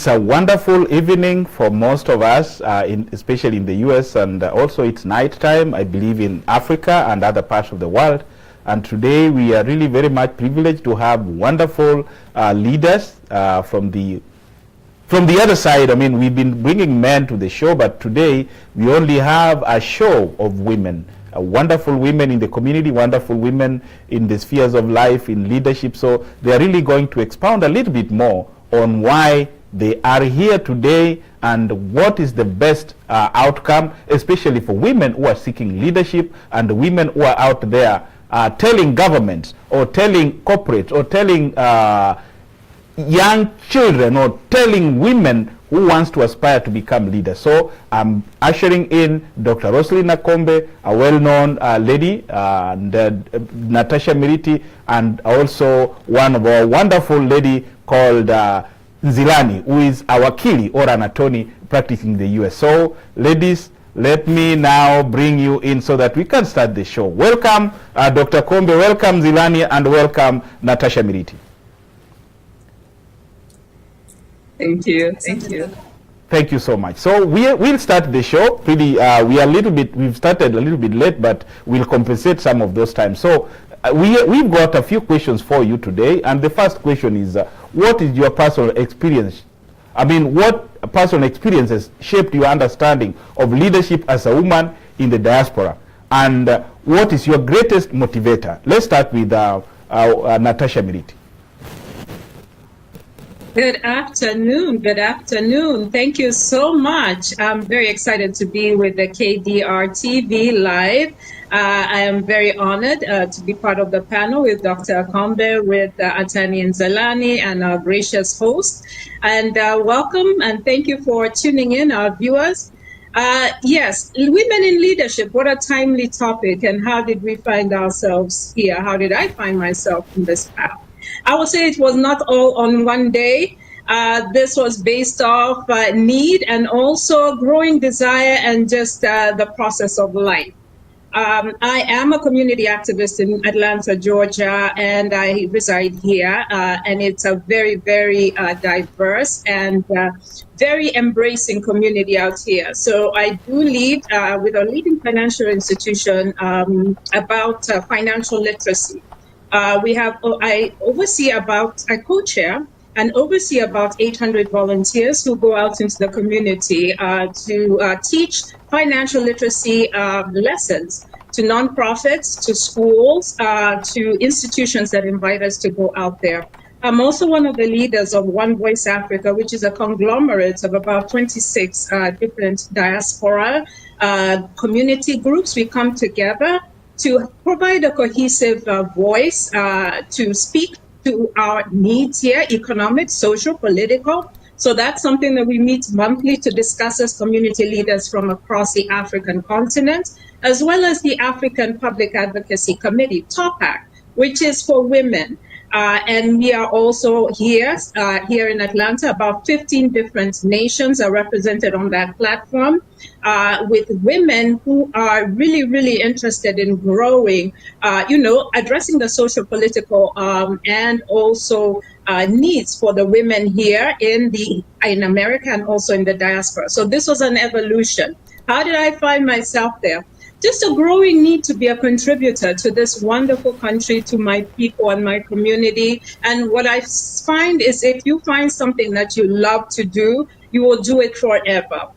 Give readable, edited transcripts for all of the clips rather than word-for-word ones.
It's a wonderful evening for most of us, especially in the US, and also it's nighttime, I believe, in Africa and other parts of the world. And today we are really very much privileged to have wonderful leaders from the other side. I mean, we've been bringing men to the show, but today we only have a show of women. Wonderful women in the community, wonderful women in the spheres of life, in leadership. So they are really going to expound a little bit more on why they are here today and what is the best outcome, especially for women who are seeking leadership and the women who are out there telling governments or telling corporates or telling young children or telling women who wants to aspire to become leaders. So I'm ushering in Dr. Rosalina Kombe, a well-known lady, and Natasha Miriti, and also one of our wonderful lady called Zilani, who is a wakili or an attorney practicing in the US. So ladies, let me now bring you in so that we can start the show. Welcome, Dr. Kombe, welcome Zilani, and welcome Natasha Miriti. Thank you. Thank you. Thank you so much. So we'll start the show. Pretty, we've started a little bit late, but we'll compensate some of those times. So we've got a few questions for you today. And the first question is, what is your personal experience? I mean, what personal experiences shaped your understanding of leadership as a woman in the diaspora? And what is your greatest motivator? Let's start with Natasha Miriti. Good afternoon. Good afternoon. Thank you so much. I'm very excited to be with the KDRTV live. I am very honored to be part of the panel with Dr. Kombe, with Atani and Zalani, and our gracious host. And welcome and thank you for tuning in, our viewers. Yes, women in leadership, what a timely topic. And how did we find ourselves here? How did I find myself in this path? I would say it was not all on one day. This was based off need and also growing desire and just the process of life. I am a community activist in Atlanta, Georgia, and I reside here. And it's a very, very diverse and very embracing community out here. So I do lead with a leading financial institution about financial literacy. I co-chair and oversee about 800 volunteers who go out into the community to teach financial literacy lessons to nonprofits, to schools, to institutions that invite us to go out there. I'm also one of the leaders of One Voice Africa, which is a conglomerate of about 26 different diaspora community groups. We come together to provide a cohesive voice to speak to our needs here, economic, social, political. So that's something that we meet monthly to discuss as community leaders from across the African continent, as well as the African Public Advocacy Committee, TOPAC, which is for women. And we are also here in Atlanta. About 15 different nations are represented on that platform with women who are really, really interested in growing, addressing the social, political, and also needs for the women here in America and also in the diaspora. So this was an evolution. How did I find myself there? Just a growing need to be a contributor to this wonderful country, to my people and my community. And what I find is if you find something that you love to do, you will do it forever.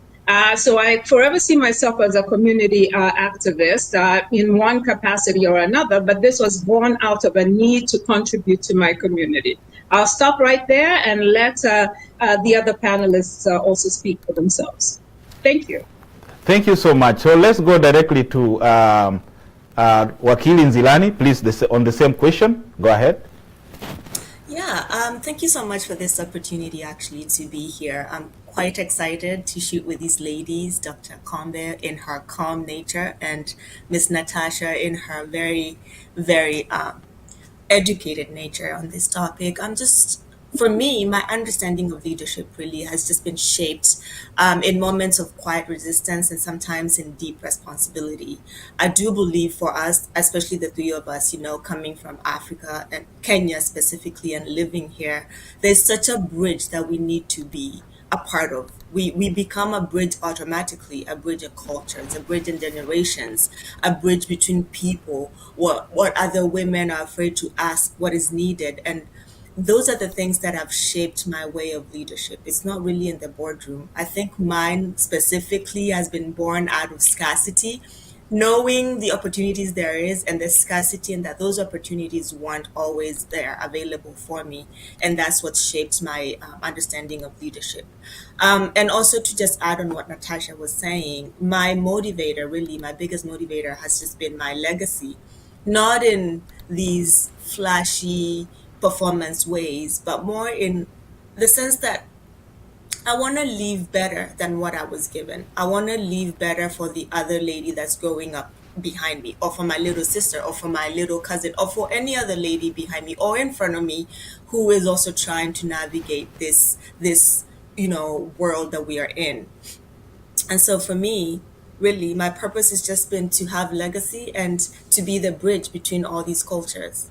So I forever see myself as a community activist in one capacity or another, but this was born out of a need to contribute to my community. I'll stop right there and let the other panelists also speak for themselves. Thank you. Thank you so much. So let's go directly to Wakili Nzilani, please, on the same question. Go ahead. Yeah, thank you so much for this opportunity actually to be here. I'm quite excited to shoot with these ladies, Dr. Kombe in her calm nature and Miss Natasha in her very, very educated nature on this topic. For me, my understanding of leadership really has just been shaped in moments of quiet resistance and sometimes in deep responsibility. I do believe for us, especially the three of us, coming from Africa and Kenya specifically and living here, there's such a bridge that we need to be a part of. We become a bridge automatically, a bridge of cultures, a bridge in generations, a bridge between people, what other women are afraid to ask, what is needed. And those are the things that have shaped my way of leadership. It's not really in the boardroom. I think mine specifically has been born out of scarcity, knowing the opportunities there is and the scarcity, and that those opportunities weren't always there available for me. And that's what shaped my understanding of leadership. And also, to just add on what Natasha was saying, my motivator, really my biggest motivator, has just been my legacy, not in these flashy performance ways, but more in the sense that I want to leave better than what I was given. I want to leave better for the other lady that's growing up behind me, or for my little sister, or for my little cousin, or for any other lady behind me or in front of me who is also trying to navigate this world that we are in. And so for me, really, my purpose has just been to have legacy and to be the bridge between all these cultures.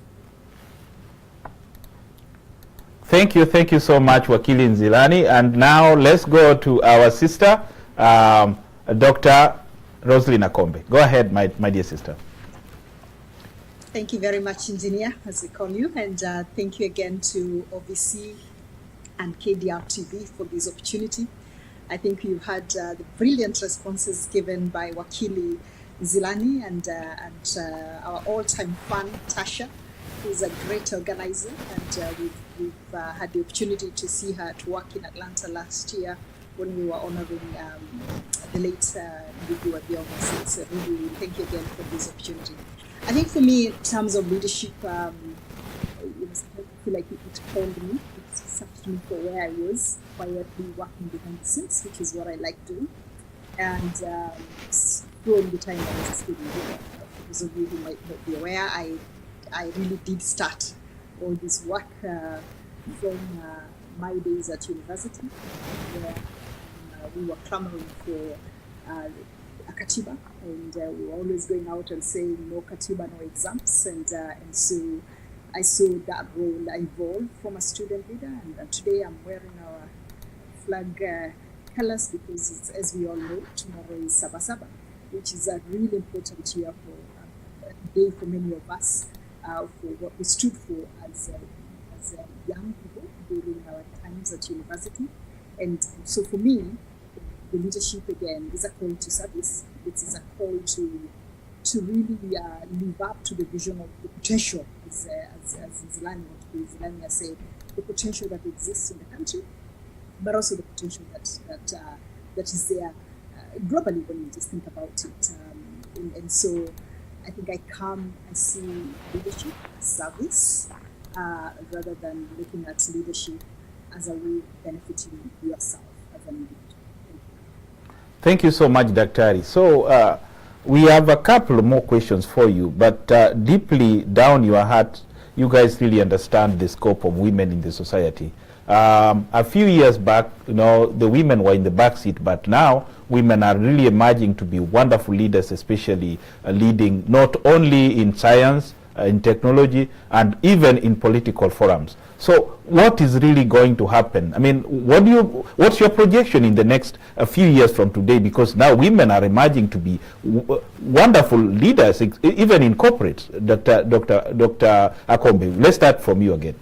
Thank you so much, Wakili Nzilani. And now let's go to our sister, Dr. Roslyn Akombe. Go ahead, my dear sister. Thank you very much, Engineer, as we call you. And thank you again to OVC and KDRTV for this opportunity. I think you've had the brilliant responses given by Wakili Nzilani and our all-time fan, Tasha, who's a great organizer. And we've had the opportunity to see her at work in Atlanta last year when we were honoring the late Ndugwa Biomo. So really, thank you again for this opportunity. I think for me, in terms of leadership, I feel like it called me. It sucked me for where I was, quietly working behind the scenes, which is what I like doing. And during the time I was a student, for those of you who might not be aware, I really did start all this work from my days at university, where we were clamoring for a katiba, and we were always going out and saying no katiba, no exams, and so I saw that role evolve from a student leader, and today I'm wearing our flag colors because it's, as we all know, tomorrow is Sabasaba, which is a really important year for a day for many of us, for what we stood for as young people during our times at university. And so for me, the leadership again is a call to service. It is a call to really live up to the vision of the potential, as Nzilani has said, the potential that exists in the country, but also the potential that is there globally when you just think about it. And so I think I see leadership as service rather than looking at leadership as a way of benefiting yourself as an individual. Thank you so much, Daktari. So we have a couple more questions for you, but deeply down your heart, you guys really understand the scope of women in the society. A few years back, the women were in the back seat, but now women are really emerging to be wonderful leaders, especially leading not only in science, in technology, and even in political forums. So what is really going to happen? I mean, what's your projection in the next few years from today? Because now women are emerging to be wonderful leaders, even in corporates. Dr. Akombe, let's start from you again.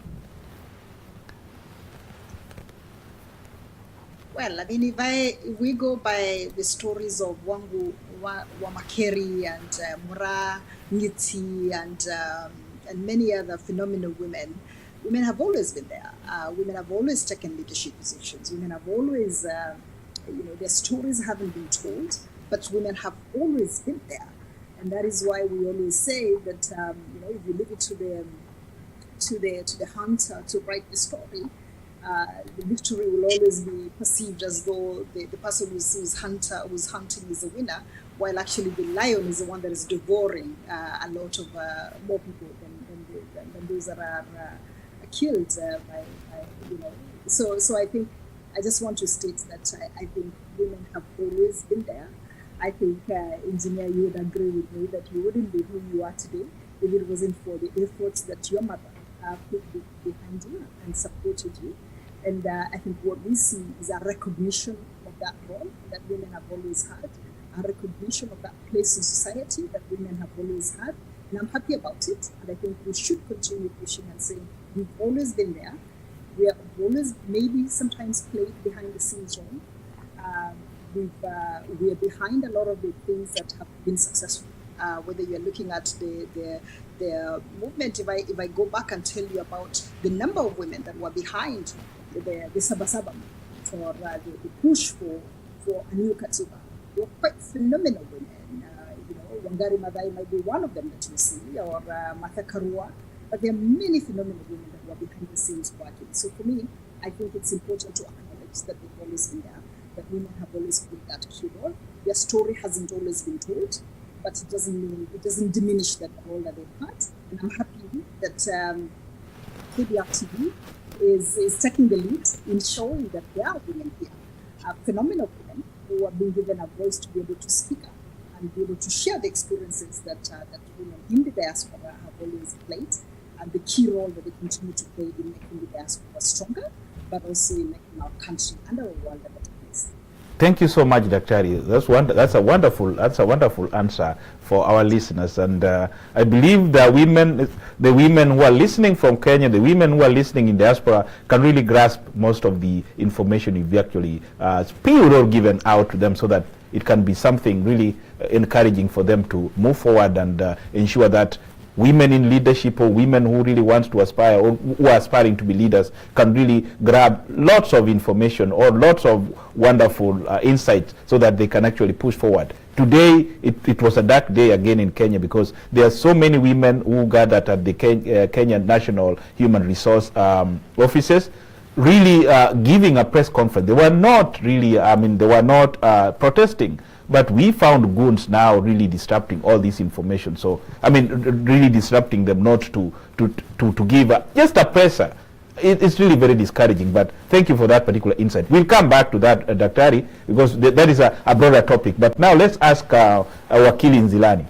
Well, I mean, if we go by the stories of Wangu Wamakeri and Mura Ngiti and many other phenomenal women have always been there. Women have always taken leadership positions. Women have always, their stories haven't been told, but women have always been there. And that is why we always say that, if you leave it to the hunter to write the story, the victory will always be perceived as though the person who's hunting is the winner, while actually the lion is the one that is devouring a lot of more people than those that are killed by. So I think I just want to state that I think women have always been there. I think, Engineer, you would agree with me that you wouldn't be who you are today if it wasn't for the efforts that your mother put behind you and supported you. And I think what we see is a recognition of that role that women have always had, a recognition of that place in society that women have always had. And I'm happy about it. And I think we should continue pushing and saying, we've always been there. We have always maybe sometimes played behind the scenes role. We are behind a lot of the things that have been successful. Whether you're looking at the movement, if I go back and tell you about the number of women that were behind the Sabasaba movement or the push for a new Katiba, they were quite phenomenal women. Wangari Maathai might be one of them that you see, or Martha Karua, but there are many phenomenal women that were behind the scenes working. So for me, I think it's important to acknowledge that they've always been there, that women have always played that key role. Their story hasn't always been told, but it doesn't diminish that role that they've had. And I'm happy that KDRTV is taking the lead in showing that there are women here, phenomenal women who are being given a voice to be able to speak up and be able to share the experiences that women in the diaspora have always played, and the key role that they continue to play in making the diaspora stronger, but also in making our country and our world a better place. Thank you so much, Daktari. That's a wonderful answer for our listeners, and I believe the women who are listening from Kenya, the women who are listening in diaspora, can really grasp most of the information you've actually spilled or given out to them, so that it can be something really encouraging for them to move forward and ensure that women in leadership, or women who really want to aspire, or who are aspiring to be leaders, can really grab lots of information or lots of wonderful insights, so that they can actually push forward. Today, it was a dark day again in Kenya, because there are so many women who gathered at the Kenyan National Human Resource offices, really giving a press conference. They were not really, they were not protesting, but we found goons now really disrupting all this information. So, really disrupting them not to give just a presser. It's really very discouraging, but thank you for that particular insight. We'll come back to that, Daktari, because that is a broader topic. But now let's ask Wakili Nzilani.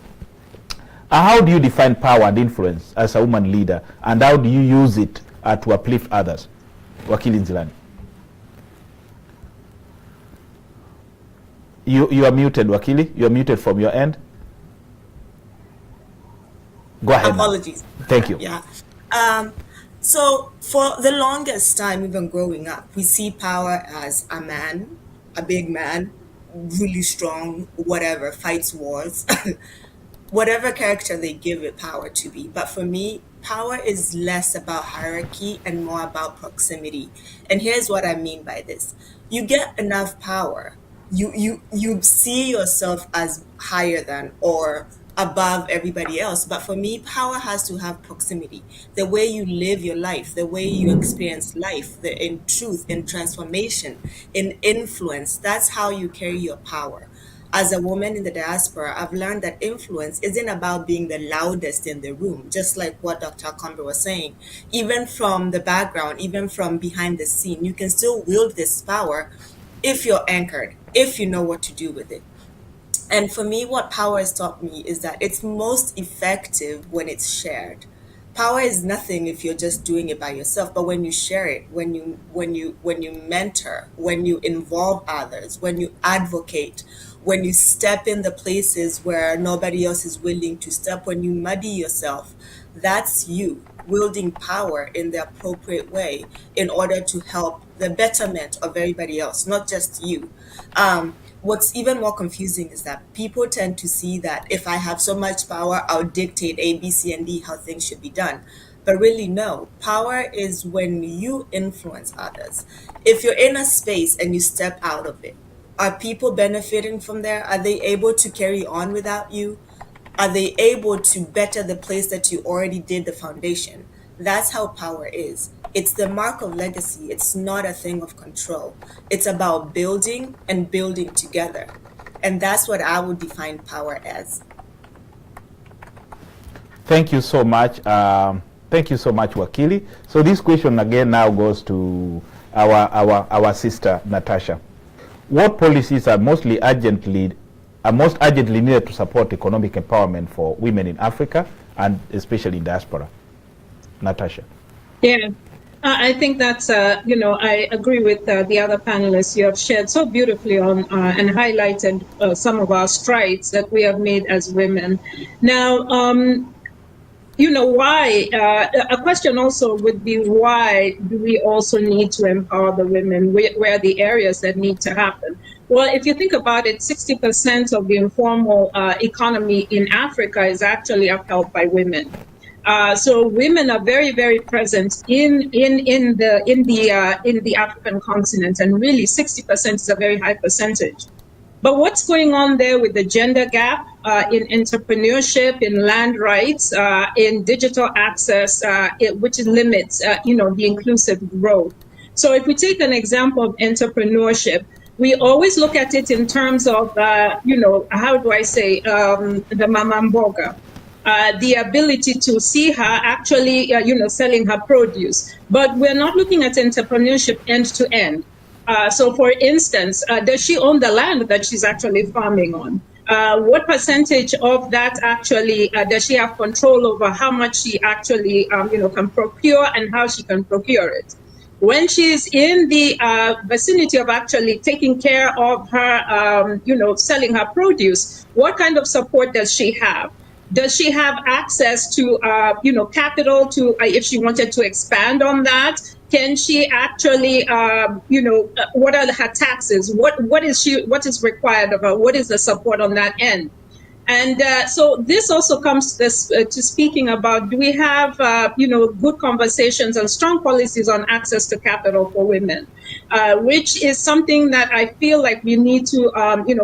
How do you define power and influence as a woman leader, and how do you use it to uplift others? Wakili Nzilani. You are muted, Wakili. You are muted from your end. Go ahead. Apologies. Now. Thank you. Yeah. So for the longest time, even growing up, we see power as a man, a big man, really strong, whatever, fights wars, whatever character they give it power to be. But for me, power is less about hierarchy and more about proximity. And here's what I mean by this. You get enough power, you see yourself as higher than or above everybody else. But for me, power has to have proximity. The way you live your life, the way you experience life, in truth, in transformation, in influence, that's how you carry your power. As a woman in the diaspora, I've learned that influence isn't about being the loudest in the room, just like what Dr. Kombe was saying. Even from the background, even from behind the scene, you can still wield this power if you're anchored, if you know what to do with it. And for me, what power has taught me is that it's most effective when it's shared. Power is nothing if you're just doing it by yourself, but when you share it, when you mentor, when you involve others, when you advocate, when you step in the places where nobody else is willing to step, when you muddy yourself, that's you wielding power in the appropriate way in order to help the betterment of everybody else, not just you. What's even more confusing is that people tend to see that if I have so much power, I'll dictate A, B, C, and D how things should be done. But really, no. Power is when you influence others. If you're in a space and you step out of it, are people benefiting from there? Are they able to carry on without you? Are they able to better the place that you already did the foundation? That's how power is. It's the mark of legacy. It's not a thing of control. It's about building and building together. And that's what I would define power as. Thank you so much. Thank you so much, Wakili. So this question again now goes to our sister, Natasha. What policies are most urgently needed to support economic empowerment for women in Africa and especially in diaspora? Natasha. Yeah. I think that's, I agree with the other panelists. You have shared so beautifully on and highlighted some of our strides that we have made as women. Now, why? A question also would be, why do we also need to empower the women? Where are the areas that need to happen? Well, if you think about it, 60% of the informal economy in Africa is actually upheld by women. So women are very, very present in the African continent, and really 60% is a very high percentage. But what's going on there with the gender gap in entrepreneurship, in land rights, in digital access, which limits, the inclusive growth. So if we take an example of entrepreneurship, we always look at it in terms of, how do I say, the mamamboga. The ability to see her actually, selling her produce. But we're not looking at entrepreneurship end to end. So, for instance, does she own the land that she's actually farming on? What percentage of that actually does she have control over? How much she actually, can procure and how she can procure it? When she's in the vicinity of actually taking care of her, selling her produce, what kind of support does she have? Does she have access to, capital to, if she wanted to expand on that? Can she actually, what are her taxes? What is required of her? What is the support on that end? And so this also comes to speaking about, do we have, good conversations and strong policies on access to capital for women, which is something that I feel like we need to,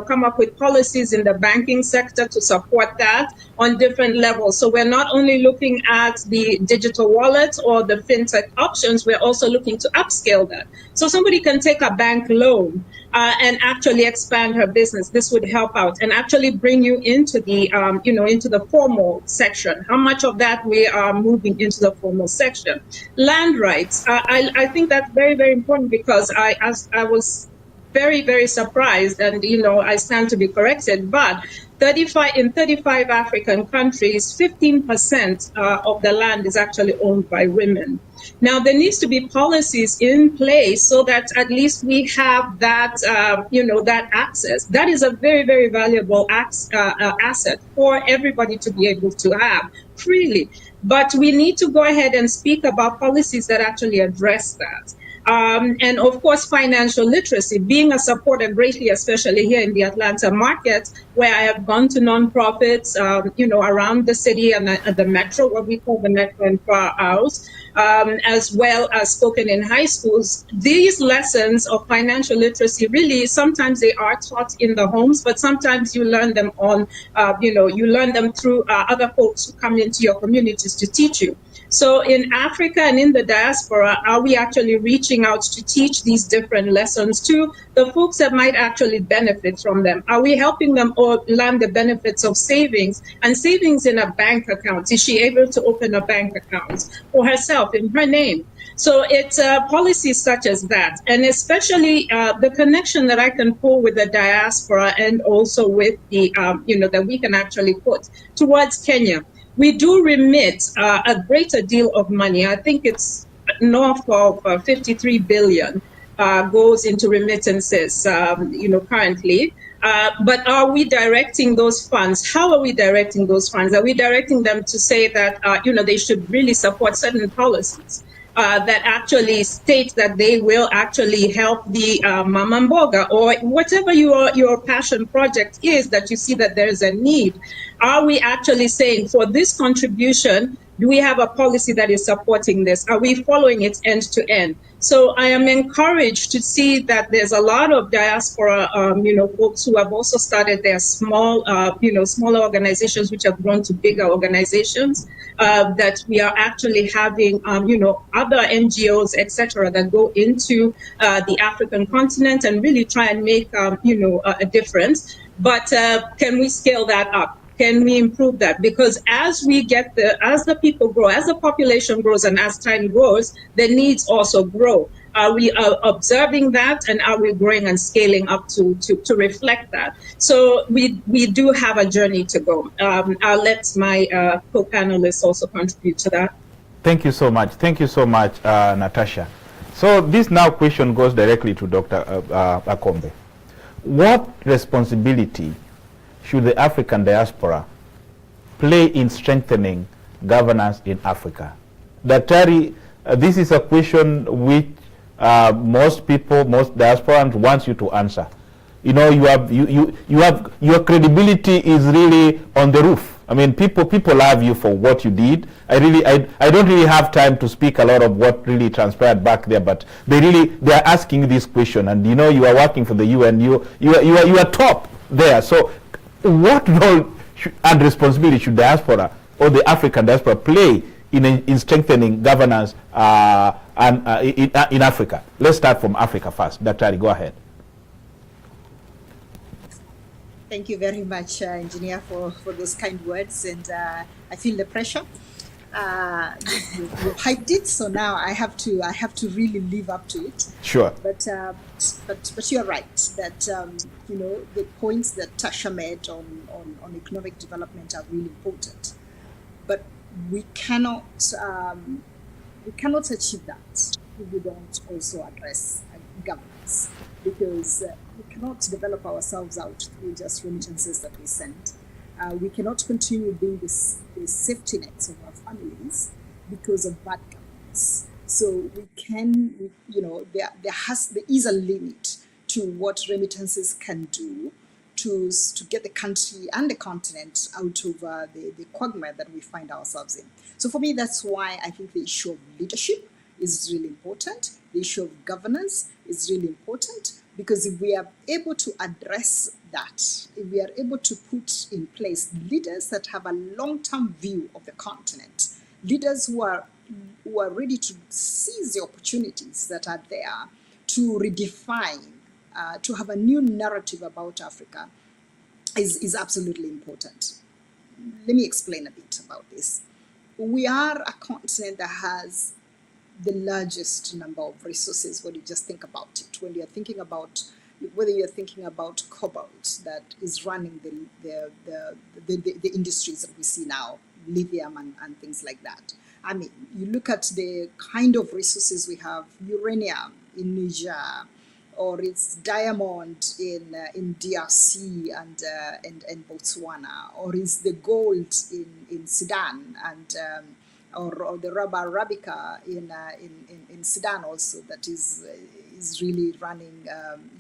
come up with policies in the banking sector to support that on different levels. So we're not only looking at the digital wallets or the fintech options, we're also looking to upscale that. So somebody can take a bank loan and actually expand her business. This would help out and actually bring you into the, into the formal section. How much of that we are moving into the formal section? Land rights. I think that's very, very important, because I was very, very surprised, and I stand to be corrected, but in 35 African countries, 15% of the land is actually owned by women. Now, there needs to be policies in place so that at least we have that, that access. That is a very, very valuable asset for everybody to be able to have freely. But we need to go ahead and speak about policies that actually address that. And of course, financial literacy, being a supporter greatly, especially here in the Atlanta market, where I have gone to nonprofits, around the city and the metro, what we call the metro and far out, as well as spoken in high schools. These lessons of financial literacy, really, sometimes they are taught in the homes, but sometimes you learn them on, you learn them through other folks who come into your communities to teach you. So in Africa and in the diaspora, are we actually reaching out to teach these different lessons to the folks that might actually benefit from them? Are we helping them all learn the benefits of savings and savings in a bank account? Is she able to open a bank account for herself in her name? So it's policies such as that, and especially the connection that I can pull with the diaspora and also with the, that we can actually put towards Kenya. We do remit a greater deal of money. I think it's north of 53 billion goes into remittances, currently. But are we directing those funds? How are we directing those funds? Are we directing them to say that, they should really support certain policies that actually state that they will actually help the mamamboga, or whatever your passion project is that you see that there's a need? Are we actually saying, for this contribution, do we have a policy that is supporting this? Are we following it end to end? So I am encouraged to see that there's a lot of diaspora, folks who have also started their small, smaller organizations, which have grown to bigger organizations, that we are actually having, other NGOs, etc., that go into the African continent and really try and make, a difference. But can we scale that up? Can we improve that? Because as the people grow, as the population grows, and as time grows, the needs also grow. Are we observing that, and are we growing and scaling up to reflect that? So we do have a journey to go. I'll let my co-panelists also contribute to that. Thank you so much. Thank you so much, Natasha. So this now question goes directly to Dr. Akombe. What responsibility should the African diaspora play in strengthening governance in Africa? Daktari, this is a question which most people, most diasporans want you to answer. You know, you have your credibility is really on the roof. I mean, people love you for what you did. I don't really have time to speak a lot of what really transpired back there, but they are asking this question, and you know, you are working for the UN, you are top there. So what role and responsibility should diaspora or the African diaspora play in strengthening governance in Africa? Let's start from Africa first. Daktari, go ahead. Thank you very much, Engineer, for those kind words, and I feel the pressure. You hyped it, so now I have to really live up to it. Sure. But you're right that you know, the points that Tasha made on economic development are really important. But we cannot achieve that if we don't also address governance, because we cannot develop ourselves out through just remittances that we send. We cannot continue being the safety nets of our families because of bad governance. So you know, there is a limit to what remittances can do to get the country and the continent out of the quagmire that we find ourselves in. So for me, that's why I think the issue of leadership is really important. The issue of governance is really important, because if we are able to address that, if we are able to put in place leaders that have a long-term view of the continent, leaders who are ready to seize the opportunities that are there, to redefine, to have a new narrative about Africa, is absolutely important. Let me explain a bit about this. We are a continent that has the largest number of resources when you just think about it. When you're thinking about, whether you're thinking about cobalt that is running the industries that we see now, lithium and things like that. I mean, you look at the kind of resources we have: uranium in Niger, or it's diamond in DRC and Botswana, or is the gold in Sudan, and or the rubber arabica in Sudan also, that is really running,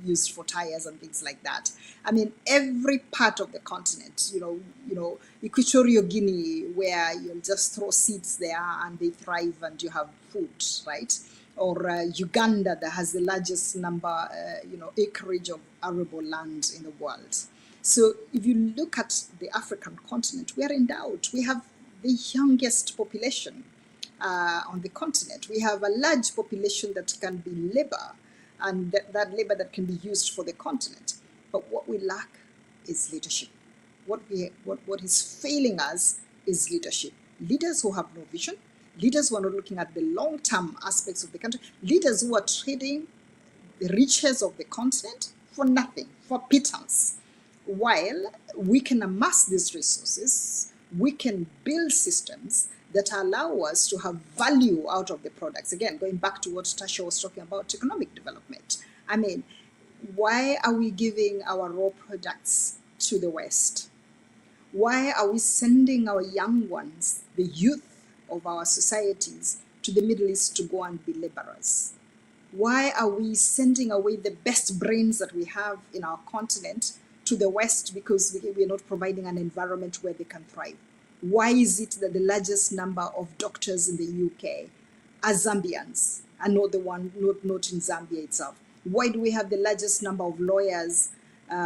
used for tires and things like that. I mean, every part of the continent, you know, Equatorial Guinea, where you'll just throw seeds there and they thrive and you have food, right? Or Uganda, that has the largest number, acreage of arable land in the world. So if you look at the African continent, we are endowed. We have the youngest population on the continent. We have a large population that can be labor, and that labor that can be used for the continent. But what we lack is leadership. What is failing us is leadership. Leaders who have no vision, leaders who are not looking at the long-term aspects of the country, leaders who are trading the riches of the continent for nothing, for pittance. While we can amass these resources, we can build systems that allow us to have value out of the products. Again, going back to what Tasha was talking about, economic development. I mean, why are we giving our raw products to the West? Why are we sending our young ones, the youth of our societies, to the Middle East to go and be laborers? Why are we sending away the best brains that we have in our continent to the West because we are not providing an environment where they can thrive? Why is it that the largest number of doctors in the UK are Zambians and not in Zambia itself? Why do we have the largest number of lawyers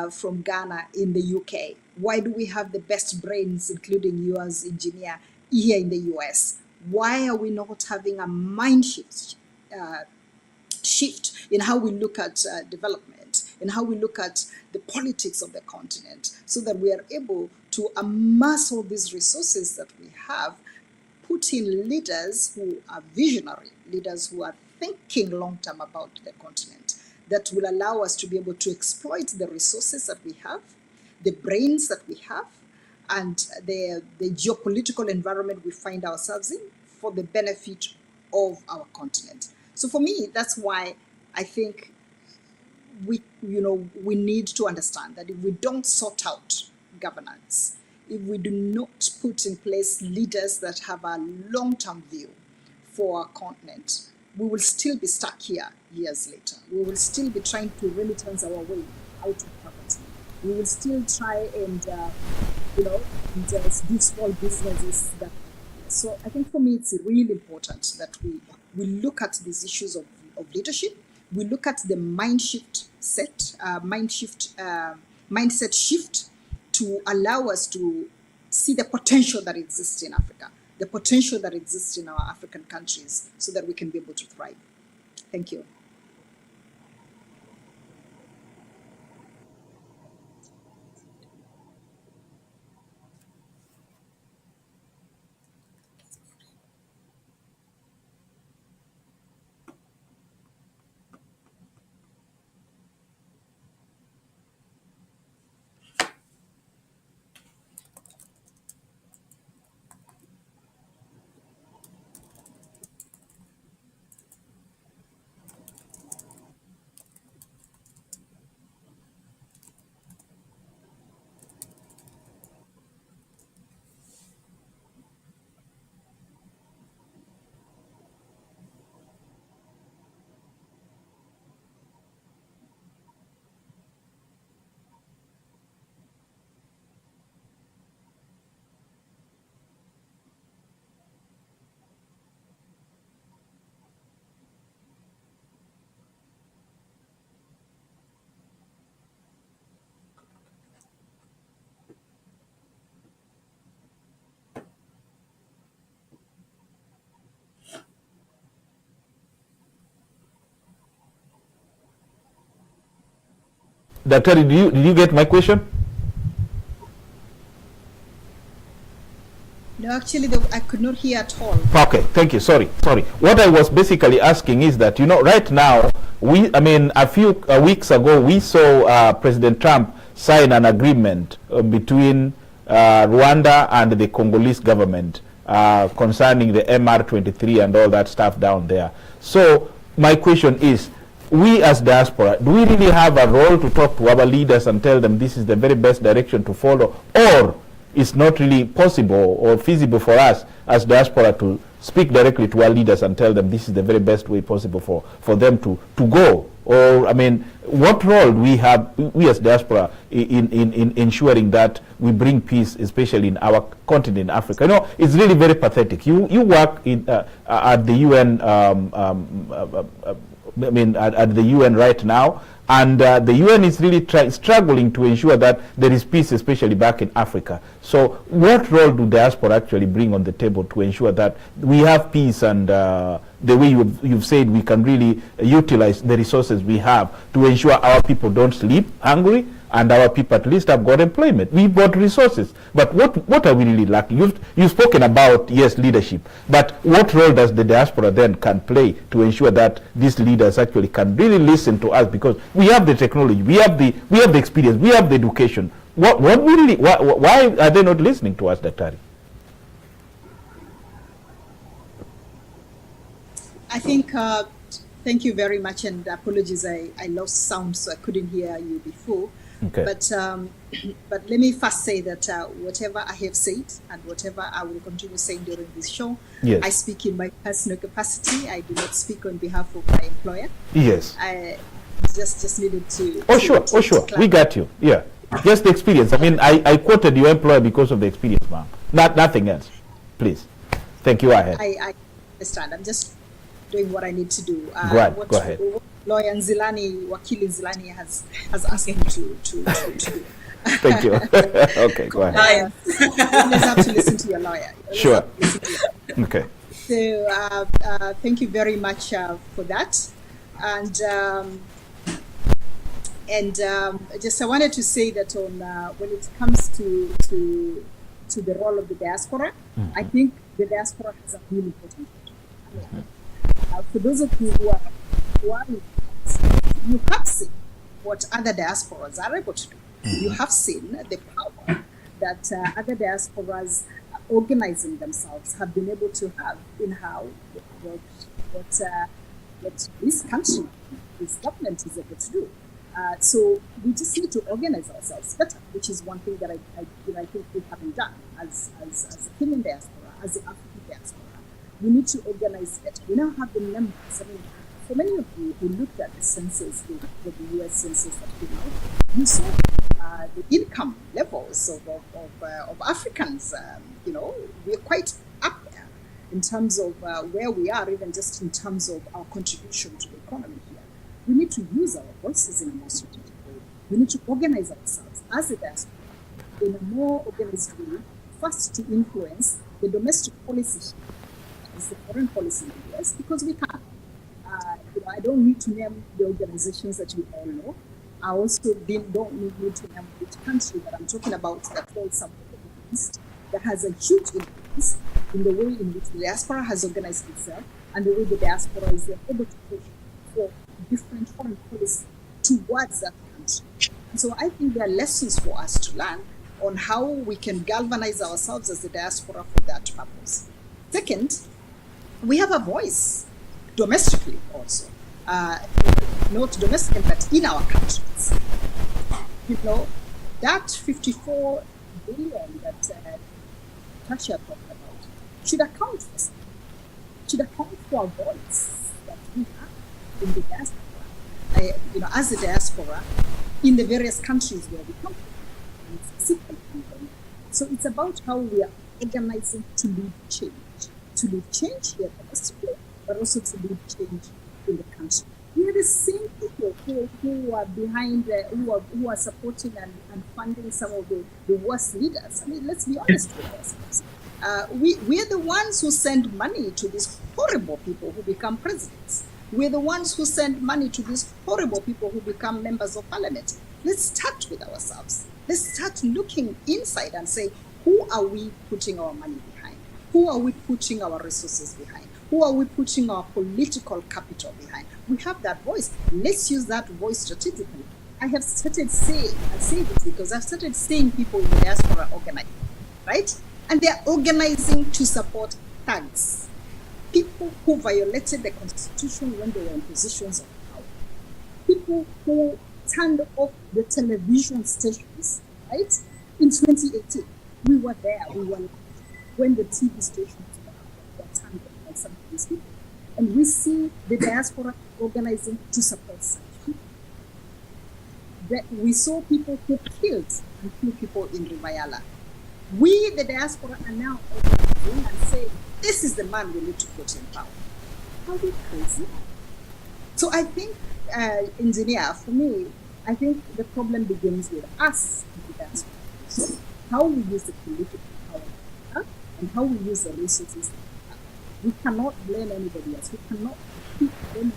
from Ghana in the UK? Why do we have the best brains, including you as engineer, here in the US? Why are we not having a mind shift in how we look at development, in how we look at the politics of the continent, so that we are able to amass all these resources that we have, put in leaders who are visionary, leaders who are thinking long-term about the continent, that will allow us to be able to exploit the resources that we have, the brains that we have, and the geopolitical environment we find ourselves in for the benefit of our continent. So for me, that's why I think we need to understand that if we don't sort out governance, if we do not put in place leaders that have a long-term view for our continent, we will still be stuck here years later. We will still be trying to remittance our way out of poverty. We will still try and do small businesses. So I think for me, it's really important that we look at these issues of leadership. We look at the mindset shift to allow us to see the potential that exists in Africa, the potential that exists in our African countries, so that we can be able to thrive. Thank you. Dr. Did you get my question? No, actually, I could not hear at all. Okay, thank you. Sorry. What I was basically asking is that, right now, a few weeks ago, we saw President Trump sign an agreement between Rwanda and the Congolese government concerning the MR23 and all that stuff down there. So my question is, we as diaspora, do we really have a role to talk to our leaders and tell them this is the very best direction to follow, or it's not really possible or feasible for us as diaspora to speak directly to our leaders and tell them this is the very best way possible for them to go? Or, what role do we have, we as diaspora, in ensuring that we bring peace, especially in our continent, Africa? It's really very pathetic. You work at the UN, at the UN right now, and the UN is really struggling to ensure that there is peace, especially back in Africa. So what role do diaspora actually bring on the table to ensure that we have peace, and the way you've said, we can really utilize the resources we have to ensure our people don't sleep hungry, and our people at least have got employment? We've got resources, but what are we really lacking? You've spoken about, yes, leadership, but what role does the diaspora then can play to ensure that these leaders actually can really listen to us? Because we have the technology, we have the experience, we have the education. Why are they not listening to us, Daktari? I think, thank you very much, and apologies, I lost sound, so I couldn't hear you before. Okay. But let me first say that whatever I have said and whatever I will continue saying during this show, yes, I speak in my personal capacity. I do not speak on behalf of my employer. Yes. I just needed to... Sure. We got you. Yeah. Just the experience. I quoted your employer because of the experience, ma'am. Nothing else. Please. Thank you. Ahead. I understand. I'm just doing what I need to do. Go ahead. Lawyer Nzilani, Wakili Nzilani has asked me to do. Thank you. Okay, go ahead. You have to listen to your lawyer. Sure. Okay. So thank you very much for that. And just I wanted to say that on when it comes to the role of the diaspora, mm-hmm. I think the diaspora has a really important role. For those of you who are you have seen what other diasporas are able to do. Mm-hmm. You have seen the power that other diasporas organizing themselves have been able to have in how what this country, this government is able to do. So we just need to organize ourselves better, which is one thing that I think we haven't done as the Kenyan diaspora, as the African diaspora. We need to organize better. We now have the numbers. I mean, for many of you who looked at the census, the US census that came out, you saw the income levels of Africans. We're quite up there in terms of where we are, even just in terms of our contribution to the economy here. We need to use our voices in a more strategic way. We need to organize ourselves as a diaspora in a more organized way, first to influence the domestic policy, as the foreign policy in the US, because we can. I don't need to name the organizations that you all know. I also don't need to name which country that I'm talking about that falls somewhere in the Middle East, that has a huge influence in the way in which the diaspora has organized itself and the way the diaspora is able to push for different foreign policy towards that country. And so I think there are lessons for us to learn on how we can galvanize ourselves as the diaspora for that purpose. Second, we have a voice domestically also. Not domestically, but in our countries. That 54 billion that Tasha talked about should account for something. Should account for a voice that we have in the diaspora. As a diaspora, in the various countries where we come from, and specifically from. So it's about how we are organizing to lead change here domestically, but also to lead change in the country. We are the same people who are behind, who are supporting and funding some of the worst leaders. I mean, let's be honest with ourselves. We are the ones who send money to these horrible people who become presidents. We're the ones who send money to these horrible people who become members of parliament. Let's start with ourselves. Let's start looking inside and say, who are we putting our money behind? Who are we putting our resources behind? Who are we putting our political capital behind? We have that voice. Let's use that voice strategically. I have started saying, I say this because I've started seeing people in the diaspora organizing, right? And they're organizing to support thugs. People who violated the constitution when they were in positions of power. People who turned off the television stations, right? In 2018, we were there, we were when the TV stations were turned off by some of these people. And we see the diaspora organizing to support such people. We saw people who killed and few people in Rimayala. We, the diaspora, are now organizing and saying, this is the man we need to put in power. Are we crazy? So I think, engineer, for me, I think the problem begins with us, the diaspora. So how we use the political power and how we use the resources. We cannot blame anybody else. We cannot keep blaming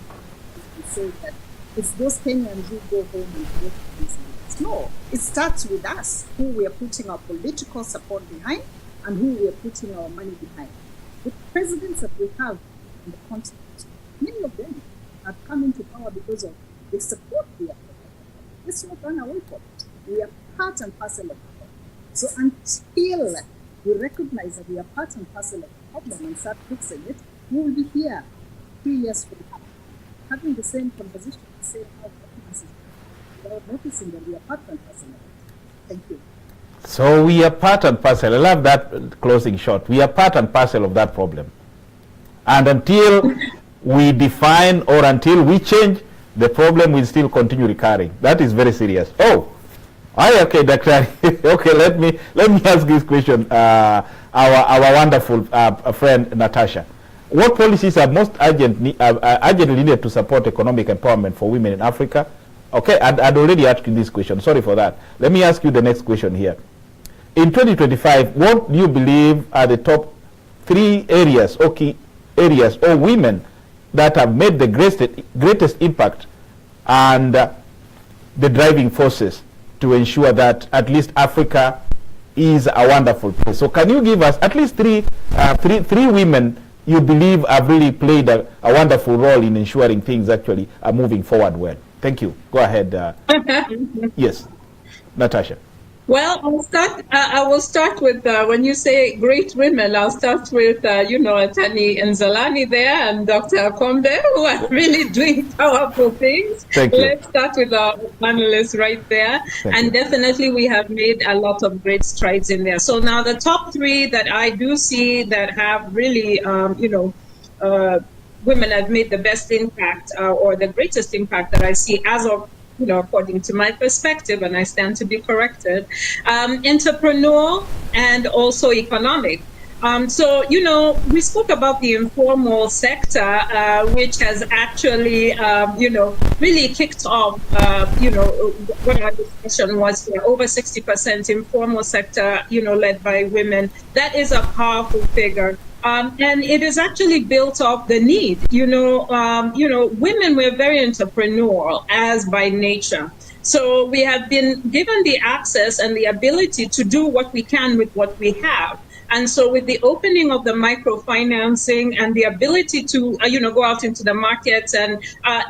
and say that it's those Kenyans who go home and go to these meetings. No, it starts with us, who we are putting our political support behind and who we are putting our money behind. The presidents that we have in the continent, many of them have come into power because of the support we have. Let's not run away from it. We are part and parcel of the problem. So until we recognize that we are part and parcel of the problem and start fixing it, we will be here 3 years from now, having the same conversation, the same outcomes, without noticing that we are part and parcel of it. Thank you. So we are part and parcel. I love that closing shot. We are part and parcel of that problem. And until we define or until we change, the problem will still continue recurring. That is very serious. Oh, okay, Dr. Okay, let me ask this question. Our wonderful friend Natasha, what policies are most urgently needed to support economic empowerment for women in Africa? Okay, I'd already asked you this question. Sorry for that. Let me ask you the next question here. In 2025, what do you believe are the top 3 areas or key areas or women that have made the greatest impact and the driving forces to ensure that at least Africa is a wonderful place? So can you give us at least three women you believe have really played a wonderful role in ensuring things actually are moving forward well? Thank you. Go ahead. Yes, Natasha. Well, I will start with when you say great women. I'll start with Atani Nzalani there and Dr. Akombe, who are really doing powerful things. Thank you. Let's start with our panelists right there, Thank and you. definitely we have made a lot of great strides in there. So now the top three that I do see that have really, women have made the best impact or the greatest impact that I see as of according to my perspective, and I stand to be corrected, entrepreneurial and also economic. So, we spoke about the informal sector, which has actually, really kicked off, what our discussion was here, over 60% informal sector, led by women. That is a powerful figure. And it is actually built off the need. Women were very entrepreneurial as by nature. So we have been given the access and the ability to do what we can with what we have. And so with the opening of the microfinancing and the ability to, go out into the market and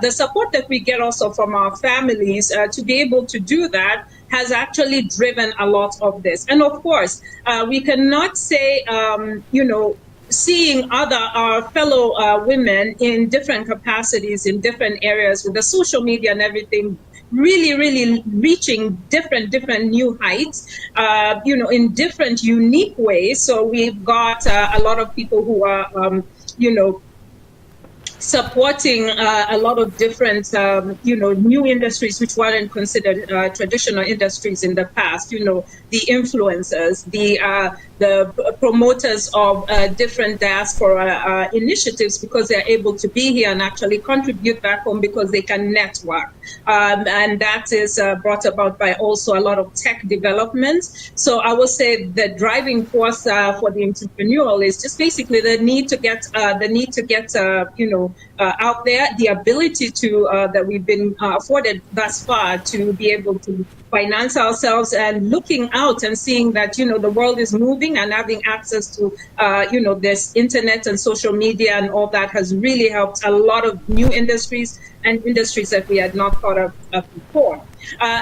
the support that we get also from our families to be able to do that has actually driven a lot of this. And of course, we cannot say, seeing our fellow women in different capacities, in different areas with the social media and everything, really reaching different new heights, in different unique ways. So we've got a lot of people who are, supporting a lot of different, new industries which weren't considered traditional industries in the past. The influencers, the promoters of different diaspora initiatives, because they're able to be here and actually contribute back home because they can network. And that is brought about by also a lot of tech development. So I will say the driving force for the entrepreneurial is just basically the need to get out there, the ability to that we've been afforded thus far to be able to finance ourselves, and looking out and seeing that the world is moving, and having access to this internet and social media and all that has really helped a lot of new industries and industries that we had not thought of before.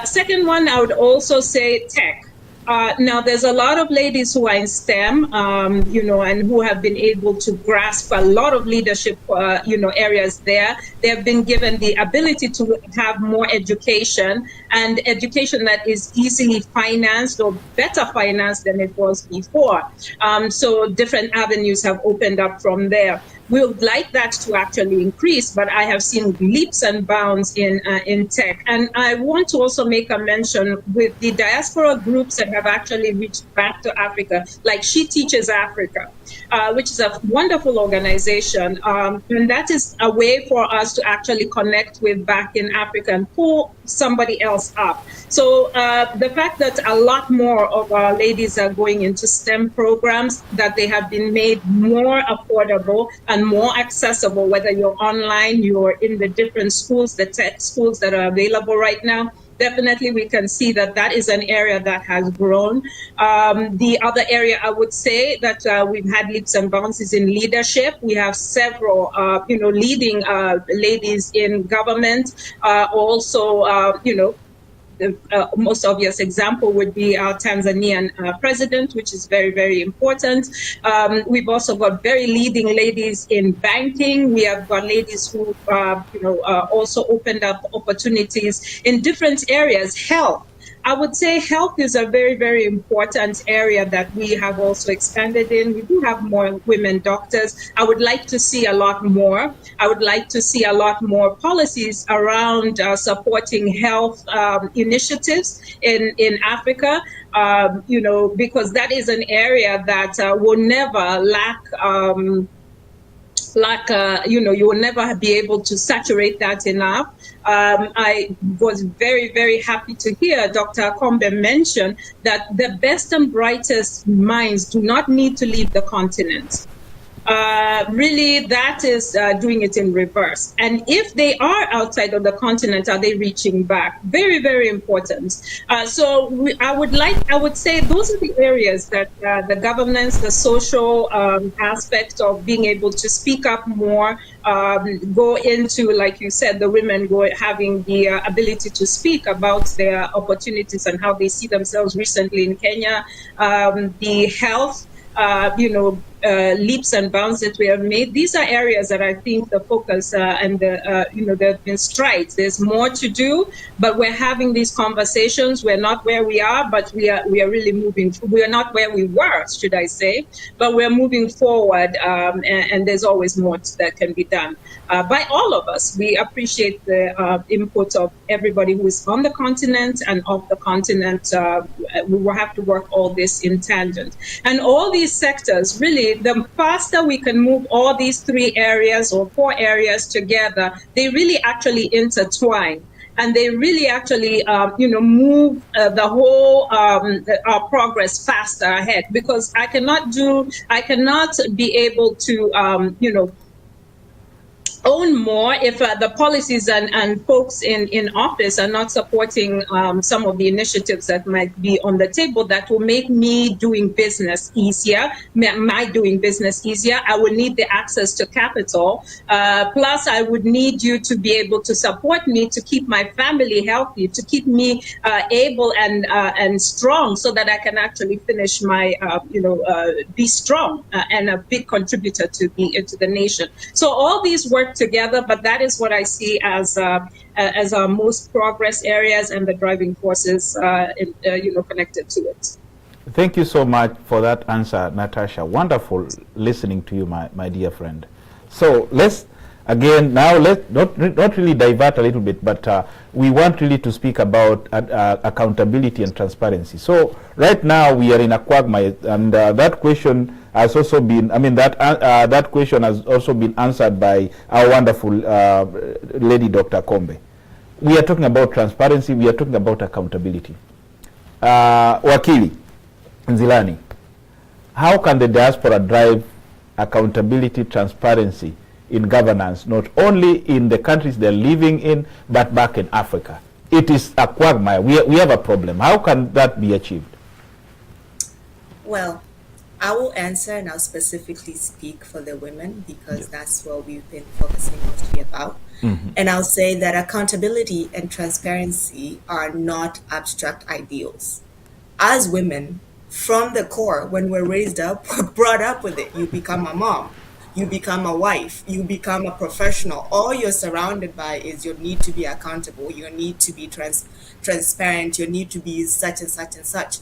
Second one, I would also say tech. Now, there's a lot of ladies who are in STEM, and who have been able to grasp a lot of leadership, areas there. They have been given the ability to have more education, and education that is easily financed or better financed than it was before. So different avenues have opened up from there. We would like that to actually increase, but I have seen leaps and bounds in tech. And I want to also make a mention with the diaspora groups that have actually reached back to Africa, like She Teaches Africa, which is a wonderful organization. And that is a way for us to actually connect with back in Africa and pull somebody else up. So the fact that a lot more of our ladies are going into STEM programs, that they have been made more affordable and more accessible, whether you're online, you're in the different schools, the tech schools that are available right now, definitely we can see that that is an area that has grown. The other area I would say that we've had leaps and bounds is in leadership. We have several, leading ladies in government, also, the most obvious example would be our Tanzanian president, which is very, very important. We've also got very leading ladies in banking. We have got ladies who, also opened up opportunities in different areas. Health. I would say health is a very, very important area that we have also expanded in. We do have more women doctors. I would like to see a lot more. I would like to see a lot more policies around supporting health initiatives in Africa, because that is an area that will never lack. You will never be able to saturate that enough. I was very, very happy to hear Dr. Akombe mention that the best and brightest minds do not need to leave the continent. really that is doing it in reverse. And if they are outside of the continent, are they reaching back? Very, very important. I would say those are the areas that the governance, the social aspect of being able to speak up more, go into, like you said, the women having the ability to speak about their opportunities and how they see themselves. Recently in Kenya, the health, leaps and bounds that we have made. These are areas that I think the focus and there have been strides. There's more to do, but we're having these conversations. We're not where we are, but we are really moving. We are not where we were, should I say, but we're moving forward, and there's always more that can be done by all of us. We appreciate the input of everybody who is on the continent and off the continent. We will have to work all this in tangent. And all these sectors, really, the faster we can move all these 3 areas or 4 areas together, they really actually intertwine. And they really actually, move the whole our progress faster ahead. Because I cannot be able to, own more if the policies and folks in office are not supporting some of the initiatives that might be on the table that will make me doing business easier, my doing business easier. I will need the access to capital. Plus, I would need you to be able to support me to keep my family healthy, to keep me able and strong so that I can actually finish my, be strong and a big contributor to the nation. So all these work together, but that is what I see as our most progress areas and the driving forces, connected to it. Thank you so much for that answer, Natasha. Wonderful listening to you, my dear friend. So let's not really divert a little bit, but we want really to speak about accountability and transparency. So right now we are in a quagmire, and that question has also been, that question has also been answered by our wonderful lady, Dr. Kombe. We are talking about transparency, we are talking about accountability. Wakili Nzilani, how can the diaspora drive accountability, transparency in governance, not only in the countries they're living in, but back in Africa? It is a quagmire. We have a problem. How can that be achieved? Well, I will answer, and I'll specifically speak for the women because that's what we've been focusing mostly about. Mm-hmm. And I'll say that accountability and transparency are not abstract ideals. As women, from the core, when we're raised up, we're brought up with it. You become a mom, you become a wife, you become a professional. All you're surrounded by is your need to be accountable, your need to be transparent, your need to be such and such and such.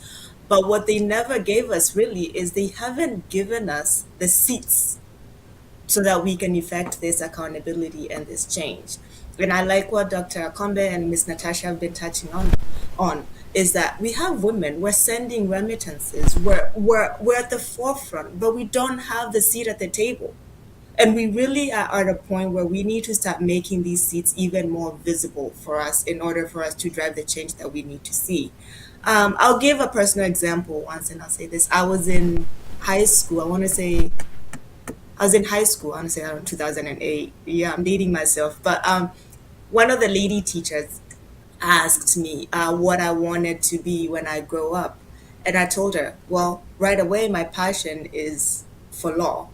But what they never gave us really is they haven't given us the seats so that we can effect this accountability and this change. And I like what Dr. Kombe and Ms. Natasha have been touching on is that we have women, we're sending remittances, we're at the forefront, but we don't have the seat at the table. And we really are at a point where we need to start making these seats even more visible for us in order for us to drive the change that we need to see. I'll give a personal example once, and I'll say this. I was in high school. I want to say around 2008. Yeah, I'm dating myself. But one of the lady teachers asked me what I wanted to be when I grow up. And I told her, well, right away, my passion is for law.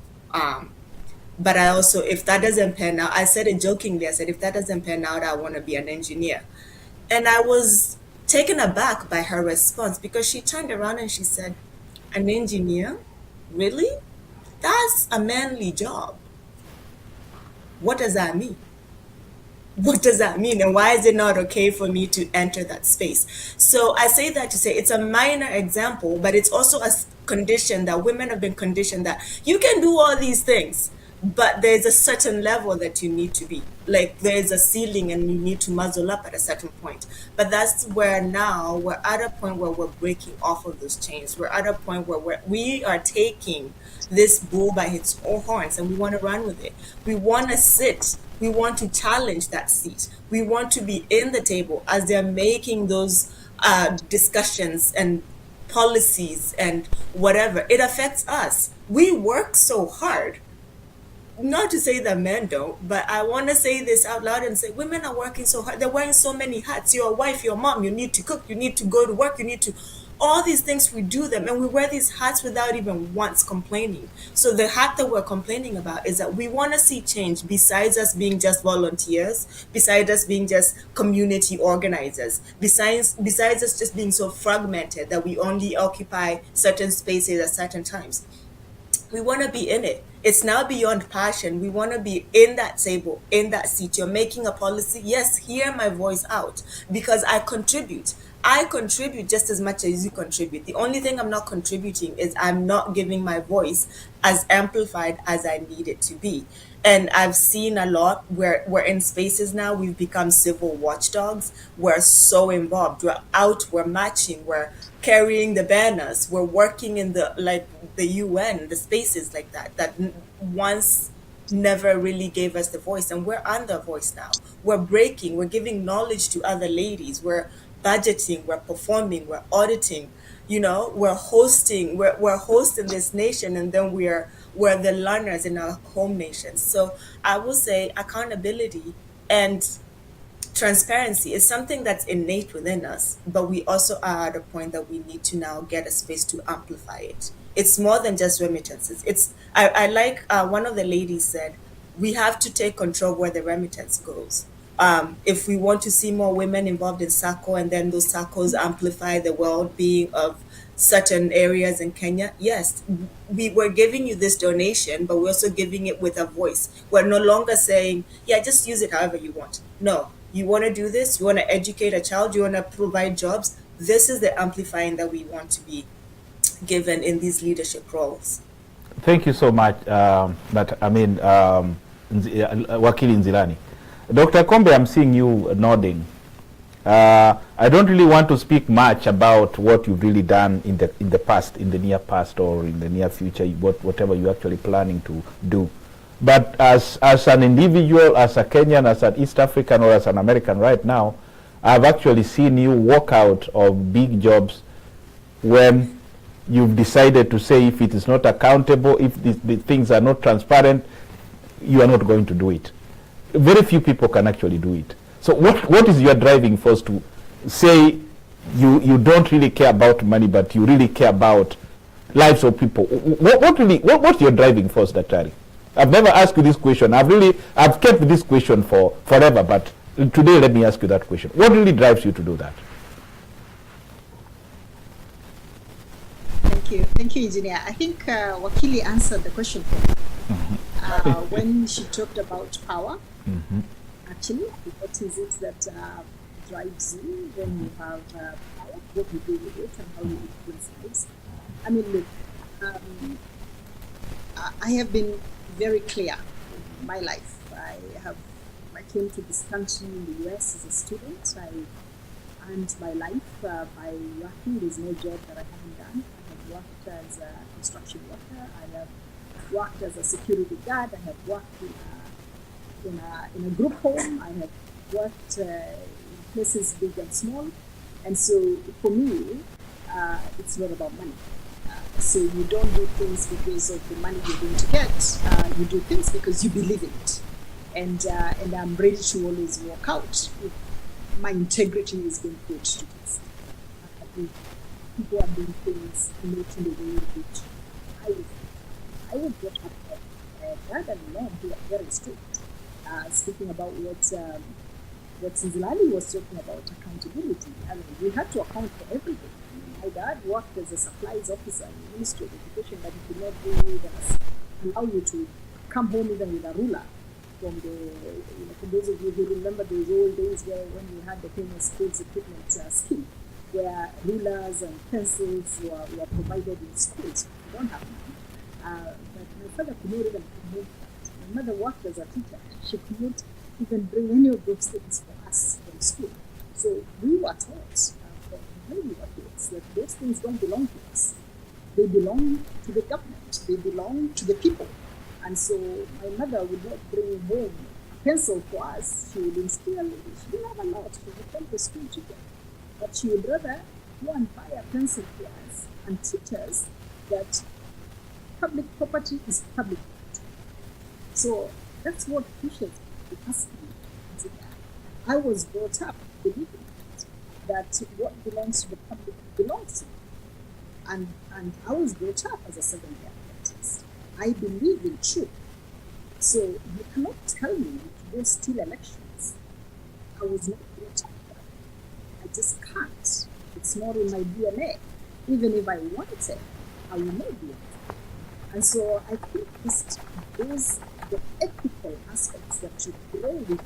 But I also, if that doesn't pan out, I said it jokingly, I said, if that doesn't pan out, I want to be an engineer. And I was taken aback by her response because she turned around and she said, an engineer? Really? That's a manly job. What does that mean? What does that mean? And why is it not okay for me to enter that space? So I say that to say it's a minor example, but it's also a condition that women have been conditioned that you can do all these things, but there's a certain level that you need to be. Like there's a ceiling and you need to muzzle up at a certain point. But that's where now we're at a point where we're breaking off of those chains. We're at a point where we are taking this bull by its own horns and we want to run with it. We want to sit. We want to challenge that seat. We want to be in the table as they're making those discussions and policies and whatever. It affects us. We work so hard not to say that men don't, but I want to say this out loud and say women are working so hard. They're wearing so many hats. You're a wife, you're a mom, you need to cook, you need to go to work, you need to, all these things, we do them, and we wear these hats without even once complaining. So the hat that we're complaining about is that we want to see change besides us being just volunteers, besides us being just community organizers, besides us just being so fragmented that we only occupy certain spaces at certain times. We want to be in it. It's now beyond passion. We want to be in that table, in that seat. You're making a policy. Yes, hear my voice out, because I contribute. I contribute just as much as you contribute. The only thing I'm not contributing is I'm not giving my voice as amplified as I need it to be. And I've seen a lot where we're in spaces now, we've become civil watchdogs. We're so involved. We're out, we're marching, we're carrying the banners, we're working in the UN, the spaces like that once never really gave us the voice, and we're under voice now. We're breaking, we're giving knowledge to other ladies, we're budgeting, we're performing, we're auditing, we're hosting this nation, and then we're the learners in our home nations. So I will say accountability and transparency is something that's innate within us, but we also are at a point that we need to now get a space to amplify it. It's more than just remittances. I like one of the ladies said, we have to take control where the remittance goes. If we want to see more women involved in SACCO, and then those SACCOs amplify the well-being of certain areas in Kenya, yes, we were giving you this donation, but we're also giving it with a voice. We're no longer saying, yeah, just use it however you want. No, you want to do this, you want to educate a child, you want to provide jobs. This is the amplifying that we want to be given in these leadership roles. Thank you so much, Wakili Nzilani. Dr. Kombe, I'm seeing you nodding. I don't really want to speak much about what you've really done in the past, in the near past, or in the near future, whatever you're actually planning to do. But as an individual, as a Kenyan, as an East African, or as an American right now, I've actually seen you walk out of big jobs when you've decided to say, if it is not accountable, if the things are not transparent, you are not going to do it. Very few people can actually do it. So what is your driving force to say you don't really care about money, but you really care about lives of people? What's your driving force, Daktari? I've never asked you this question. I've kept this question for forever, but today let me ask you that question. What really drives you to do that? Thank you, Engineer. I think Wakili answered the question for me. When she talked about power, actually, what is it that drives you when you have power, what you do with it, and how you influence lives? I mean, look, I have been very clear in my life. I came to this country in the US as a student. I earned my life by working. There's no job that I haven't done. I have worked as a construction worker. I have worked as a security guard. I have worked in a group home. I have worked in places big and small. And so for me, it's not about money. So you don't do things because of the money you're going to get. You do things because you believe in it. And I'm ready to always walk out if my integrity is being put to test. People are doing things not in the way which I would brought up dad and mom who are very strict. Speaking about what Nzilani was talking about, accountability. I mean, we had to account for everything. My dad worked as a supplies officer in the Ministry of Education, but he could not allow you to come home even with a ruler. For those of you who remember those old days when we had the famous schools equipment scheme, where rulers and pencils were provided in schools. We don't have money. But my father could not even come home. My mother worked as a teacher. She could not even bring any of those things for us from school. So we were taught from when we were kids that those things don't belong to us. They belong to the government. They belong to the people. And so my mother would not bring home a pencil for us. She would instill, she didn't have a lot. She would tell the school teacher. But she would rather go and buy a pencil for us and teach us that public property is public property. So that's what pushes me to ask me. I was brought up believing that what belongs to the public belongs to me. And I was brought up as a Seventh-day Adventist. I believe in truth. So you cannot tell me to go steal elections. I was not brought up that way. I just can't. It's not in my DNA. Even if I wanted, I will not do it. And so I think those the ethical aspects that you grow with you,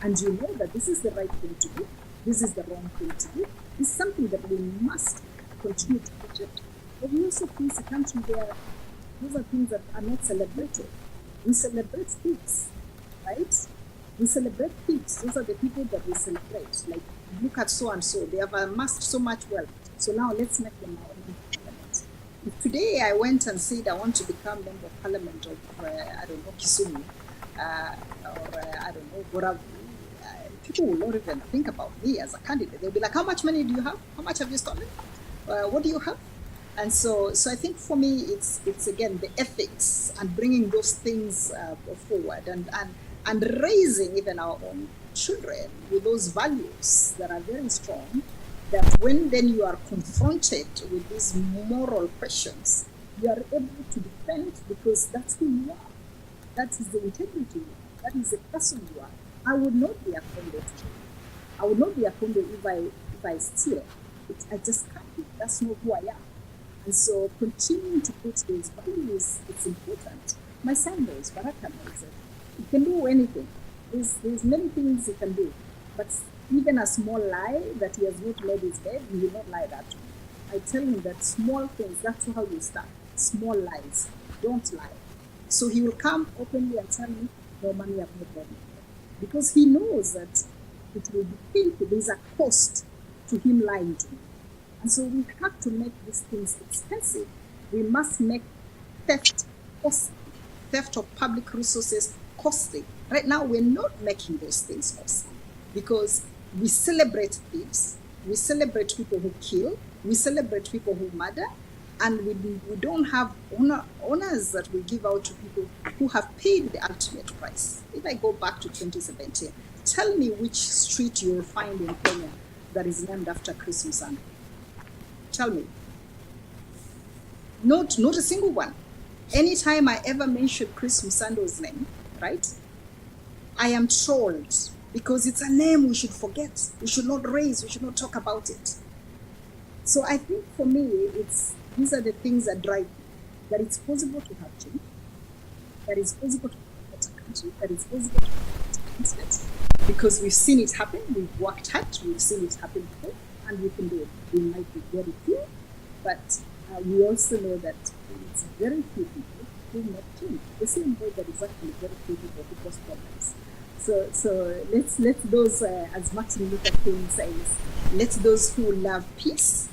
and you know that this is the right thing to do, this is the wrong thing to do, is something that we must continue to project. But we also face a country where those are things that are not celebrated. We celebrate thieves, right? We celebrate thieves. Those are the people that we celebrate. Like, look at so and so, they have amassed so much wealth. So now let's make them our own parliament. If today I went and said I want to become member of parliament of, I don't know, Kisumu, or I don't know, Boravu, people will not even think about me as a candidate. They'll be like, how much money do you have? How much have you stolen? What do you have? And so I think for me, it's again the ethics and bringing those things forward and raising even our own children with those values that are very strong. That when then you are confronted with these moral questions, you are able to defend because that's who you are. That is the integrity you are. That is the person you are. I would not be offended. I would not be offended if I steal. I just can't be. That's not who I am. And so continuing to put those values, it's important. My son knows, Baraka knows that he can do anything. There's many things he can do. But even a small lie that he has not made his bed, he will not lie that to me. I tell him that small things, that's how you start. Small lies. Don't lie. So he will come openly and tell me, no, mommy, I've not made my bed. Because he knows that it will be painful. There's a cost to him lying to me. And so we have to make these things expensive. We must make theft costly. Theft of public resources costly. Right now, we're not making those things costly because we celebrate thieves, we celebrate people who kill, we celebrate people who murder, and we don't have honors that we give out to people who have paid the ultimate price. If I go back to 2017, tell me which street you will find in Kenya that is named after Chris Musando. Tell me. Not a single one. Anytime I ever mention Chris Musando's name, right, I am trolled because it's a name we should forget. We should not raise, we should not talk about it. So I think for me, these are the things that drive me. That it's possible to have change, that it's possible to have a better country, that it's possible to have a better continent, because we've seen it happen, we've worked hard, we've seen it happen before, and we can do it. We might be very few, but we also know that it's very few people who make change. The same way that it's actually very few people who cause problems. So let's those, as Martin Luther King says, let those who love peace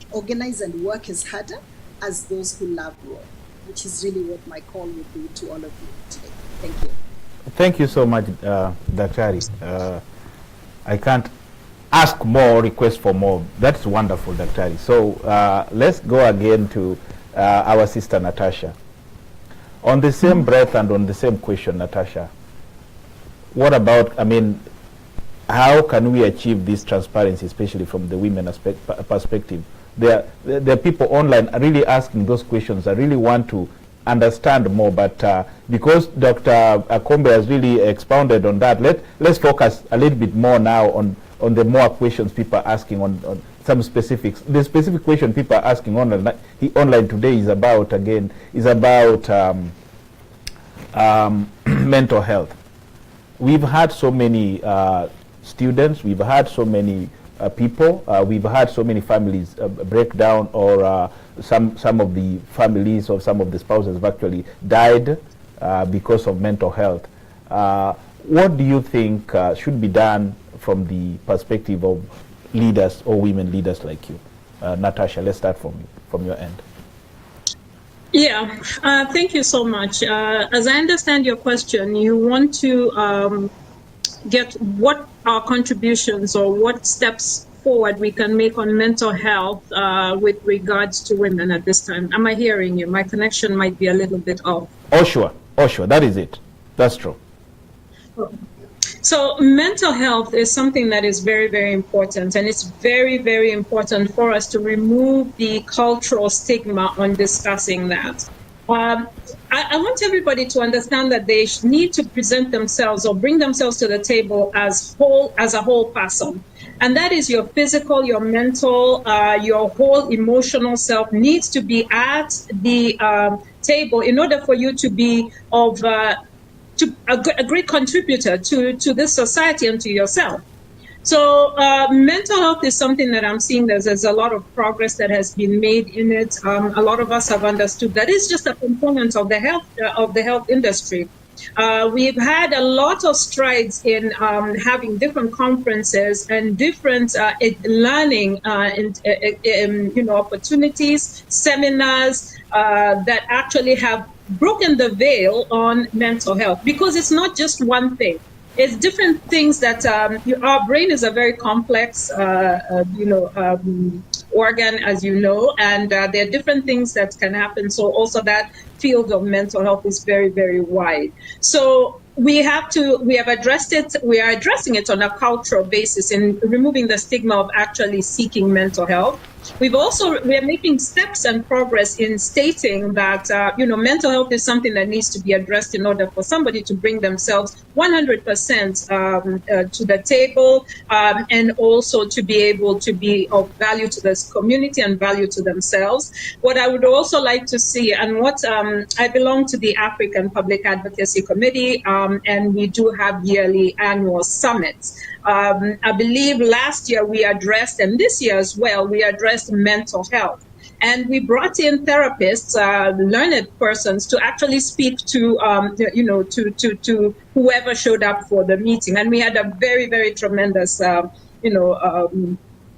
organize and work as harder as those who love war, which is really what my call would be to all of you today. Thank you. Thank you so much, Daktari. I can't ask more, request for more. That's wonderful, Daktari. So let's go again to our sister Natasha. On the same breath and on the same question, Natasha, what about, how can we achieve this transparency, especially from the women perspective? There are people online really asking those questions. I really want to understand more, but because Dr. Akombe has really expounded on that, let's focus a little bit more now on the more questions people are asking on some specifics. The specific question people are asking online today is about mental health. We've had so many students, we've had so many people, we've had so many families break down, or some of the families or some of the spouses have actually died because of mental health. What do you think should be done from the perspective of leaders or women leaders like you? Natasha, let's start from your end. Yeah, thank you so much. As I understand your question, you want to get what our contributions or what steps forward we can make on mental health with regards to women at this time. Am I hearing you? My connection might be a little bit off. Oh, sure. That is it. That's true. So mental health is something that is very, very important, and it's very, very important for us to remove the cultural stigma on discussing that. I want everybody to understand that they need to present themselves or bring themselves to the table as a whole person. And that is your physical, your mental, your whole emotional self needs to be at the table in order for you to be of a great contributor to this society and to yourself. So mental health is something that I'm seeing there's a lot of progress that has been made in it. A lot of us have understood that it's just a component of the health industry. We've had a lot of strides in having different conferences and different learning opportunities, seminars that actually have broken the veil on mental health, because it's not just one thing. It's different things that our brain is a very complex, organ, as you know, and there are different things that can happen. So also that field of mental health is very, very wide. So we have addressed it. We are addressing it on a cultural basis in removing the stigma of actually seeking mental health. We are making steps and progress in stating that, mental health is something that needs to be addressed in order for somebody to bring themselves 100% to the table, and also to be able to be of value to this community and value to themselves. What I would also like to see, and what I belong to the African Public Advocacy Committee, and we do have yearly annual summits. I believe last year we addressed, and this year as well, we addressed mental health. And we brought in therapists, learned persons, to actually speak to, to whoever showed up for the meeting. And we had a very, very tremendous,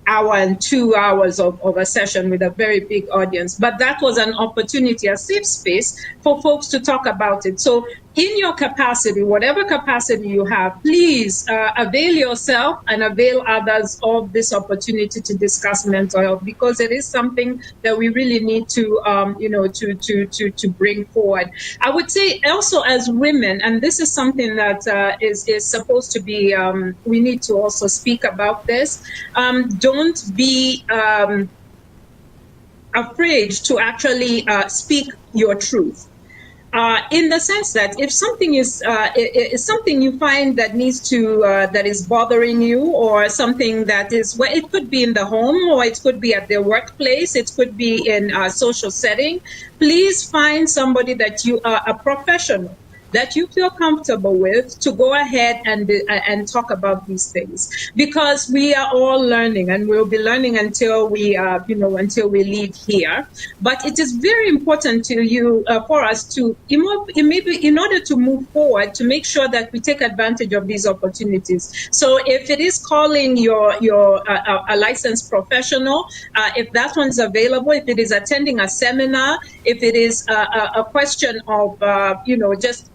hour and 2 hours of a session with a very big audience. But that was an opportunity, a safe space for folks to talk about it. So in your capacity, whatever capacity you have, please avail yourself and avail others of this opportunity to discuss mental health, because it is something that we really need to, to bring forward. I would say also as women, and this is something that is supposed to be, we need to also speak about this. Don't be afraid to actually speak your truth. In the sense that if something is something you find that needs to that is bothering you, or something that is, well, it could be in the home, or it could be at the workplace, it could be in a social setting, please find somebody that you are a professional, that you feel comfortable with, to go ahead and talk about these things, because we are all learning, and we'll be learning until we until we leave here. But it is very important to you for us to maybe in order to move forward, to make sure that we take advantage of these opportunities. So if it is calling your a licensed professional, if that one's available, if it is attending a seminar, if it is a question of just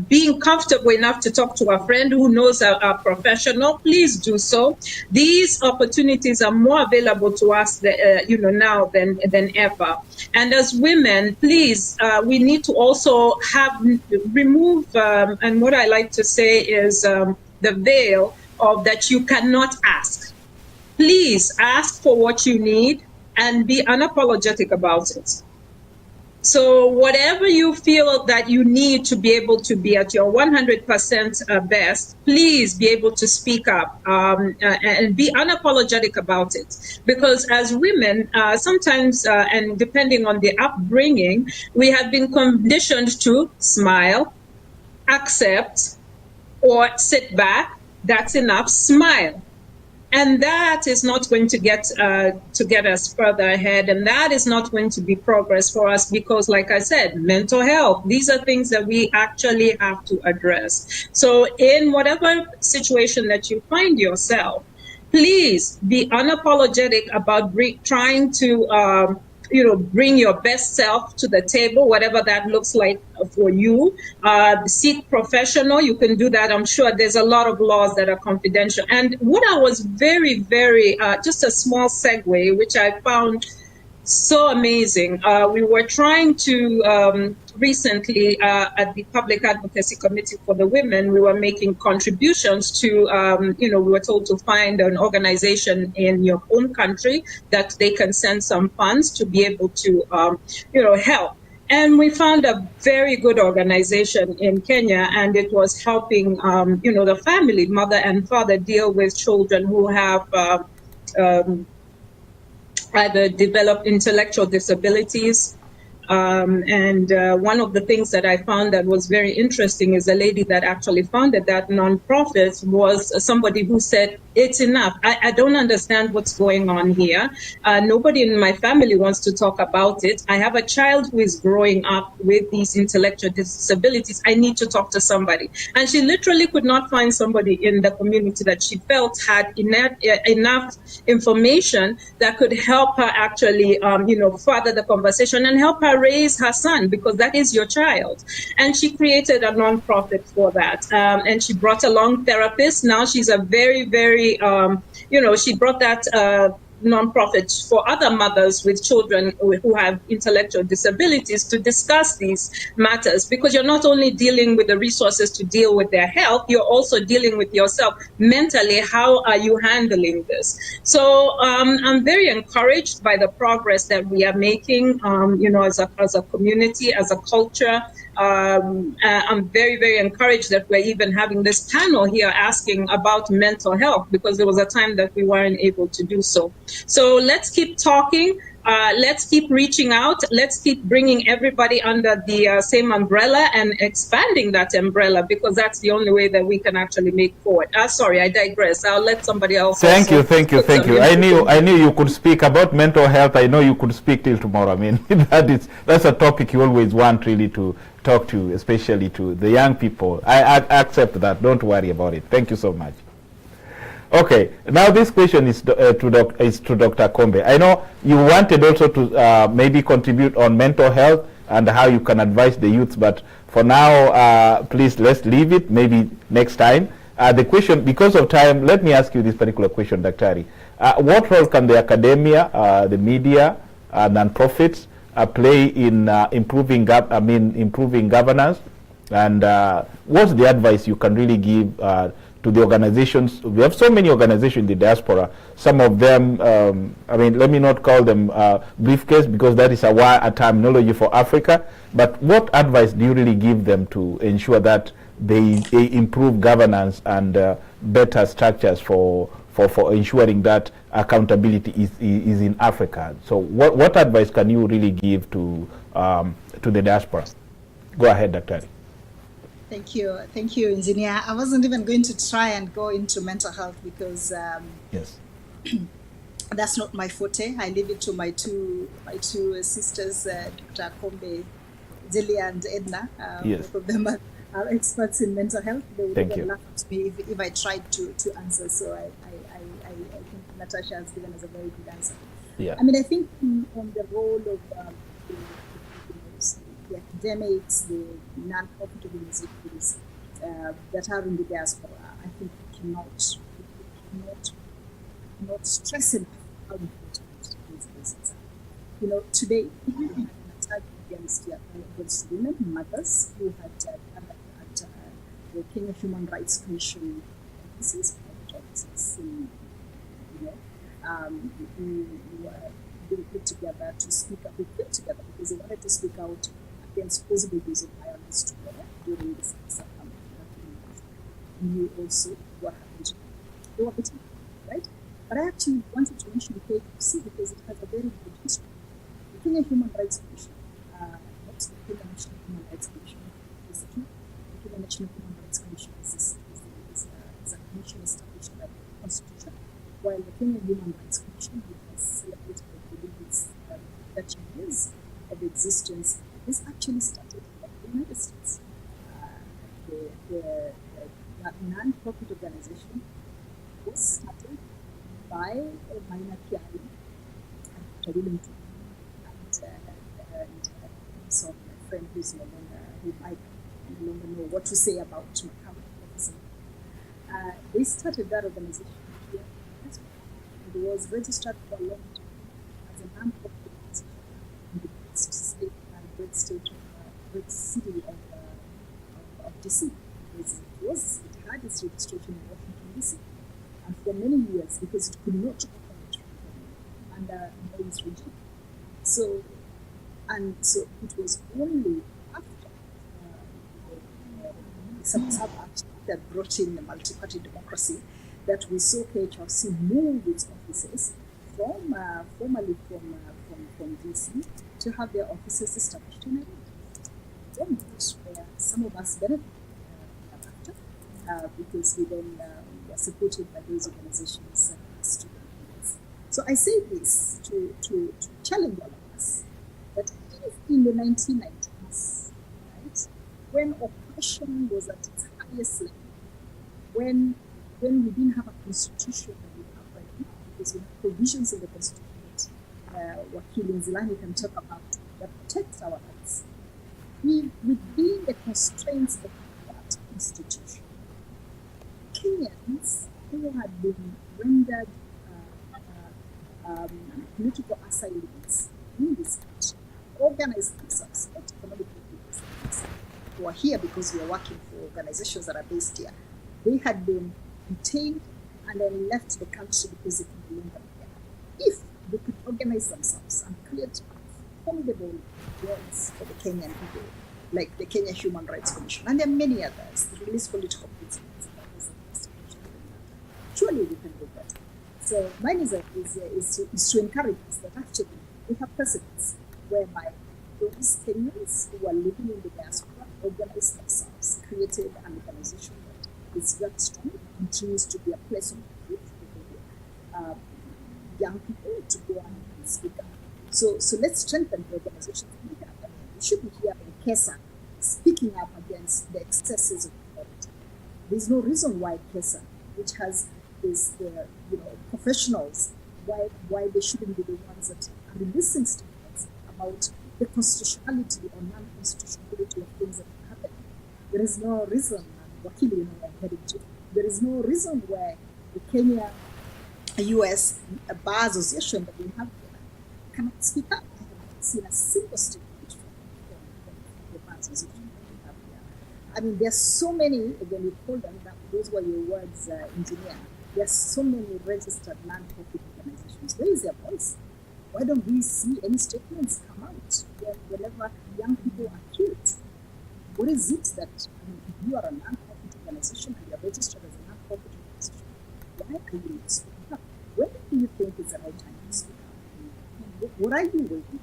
being comfortable enough to talk to a friend who knows a professional, please do so. These opportunities are more available to us, now than ever. And as women, please, we need to also remove, and what I like to say is the veil of that you cannot ask. Please ask for what you need and be unapologetic about it. So whatever you feel that you need to be able to be at your 100% best, please be able to speak up and be unapologetic about it. Because as women, sometimes, and depending on the upbringing, we have been conditioned to smile, accept, or sit back. That's enough. Smile. And that is not going to get us further ahead. And that is not going to be progress for us, because, like I said, mental health, these are things that we actually have to address. So in whatever situation that you find yourself, please be unapologetic about trying to bring your best self to the table, whatever that looks like for you. Seek professional. You can do that. I'm sure there's a lot of laws that are confidential. And what I was very, very, just a small segue, which I found so amazing. We were trying to recently at the Public Advocacy Committee for the Women, we were making contributions to, we were told to find an organization in your own country that they can send some funds to be able to, help. And we found a very good organization in Kenya, and it was helping, the family, mother and father, deal with children who have either developed intellectual disabilities. And one of the things that I found that was very interesting is a lady that actually founded that nonprofit was somebody who said, it's enough. I don't understand what's going on here. Nobody in my family wants to talk about it. I have a child who is growing up with these intellectual disabilities. I need to talk to somebody. And she literally could not find somebody in the community that she felt had enough information that could help her actually, further the conversation and help her raise her son, because that is your child. And she created a nonprofit for that. And she brought along therapists. Now she's a very, very, she brought that nonprofit for other mothers with children who have intellectual disabilities to discuss these matters, because you're not only dealing with the resources to deal with their health, you're also dealing with yourself mentally. How are you handling this? So I'm very encouraged by the progress that we are making, as a community, as a culture. I'm very, very encouraged that we're even having this panel here asking about mental health, because there was a time that we weren't able to do so. So let's keep talking. Let's keep reaching out. Let's keep bringing everybody under the same umbrella and expanding that umbrella, because that's the only way that we can actually make forward. Sorry, I digress. I'll let somebody else. Thank you. I knew you could speak about mental health. I know you could speak till tomorrow. I mean, that's a topic you always want really to talk to, especially to the young people. I accept that. Don't worry about it. Thank you so much. Okay, now this question is to Dr. Kombe. I know you wanted also to maybe contribute on mental health and how you can advise the youth, but for now, please let's leave it, maybe next time. The question, because of time, let me ask you this particular question, Dr. What role can the academia, the media, non-profits play in improving governance? And what's the advice you can really give to the organizations? We have so many organizations in the diaspora. Some of them, let me not call them briefcase, because that is a terminology for Africa. But what advice do you really give them to ensure that they improve governance and better structures for ensuring that accountability is in Africa? So what advice can you really give to the diaspora? Go ahead, Dr. Thank you, Engineer. I wasn't even going to try and go into mental health because yes, that's not my forte. I leave it to my two sisters, Dr. Kombe, Zelia, and Edna. Yes. Both of them are experts in mental health. They would even laugh at me if I tried to answer. So I think Natasha has given us a very good answer. Yeah. I think on the role of the academics, the non-profit organizations that are in the diaspora, I think we cannot stress enough how important this is. Today we had an attack against women, mothers, who had at the Kenya Human Rights Commission offices, who were being put together to speak up. They put together because they wanted to speak out against possible use of violence to women during this circumstance. Knew also what happened to them. They were beaten, right? But I actually wanted to mention the KDRTV because it has a very good history. The Kenya Human Rights Commission, not the Kenya National Human Rights Commission, the Kenya National Human Rights Commission is a commission established by the Constitution, while the Kenya Human Rights Commission, which has celebrated, I believe it's 30 years of existence, this actually started in the United States. The non-profit organization was started by a minor Kiari and Dr. William and some my friend who's no longer, who I no longer know what to say about Macau. They started that organization here. It was registered for a long time as a non-profit organization. Office registration in Washington, D.C. And for many years, because it could not operate under this regime. So it was only after the Sub Act that brought in the multi-party democracy that we saw KHRC move its offices from formerly from DC to have their offices established in Nairobi. Then that's where some of us benefited after, because we then were supported by those organizations as students. So I say this to challenge all of us that if in the 1990s, right, when oppression was at its highest level, when we didn't have a constitution that we have right now, because we have provisions in the constitution that Wakili Nzilani can talk about that protects our rights. Within the constraints of that constitution, Kenyans who had been rendered political asylums in this country organized themselves, not economic activities, who are here because we are working for organizations that are based here. They had been detained and then left the country because they could no longer be here. If they could organize themselves and create formidable rights for the Kenyan people, like the Kenya Human Rights Commission, and there are many others, the release political prisoners. Surely we can do better. So mine is to encourage us that actually we have precedents whereby those Kenyans who are living in the diaspora organized themselves, created an organization that is very strong, continues to be a place of refuge for young people to go and speak up. So let's strengthen the organizations we have. We should be here in KESA speaking up against the excesses of authority. There's no reason why KESA, which has the professionals, why they shouldn't be the ones that are releasing statements about the constitutionality or non-constitutionality of things that are happening. There is no reason, Wakili, there is no reason why the Kenya-US Bar Association that we have here cannot speak up. I haven't seen a single statement from the Bar Association that we have here. I mean, there's so many, again, you call them, those were your words, engineer. There's so many registered non-profit organizations. Where is their voice? Why don't we see any statements come out whenever young people are killed? What is it that, if you are a non-profit organization and you're registered as a non-profit organization, why are you not speaking up? When do you think is the right time to speak up? What are you waiting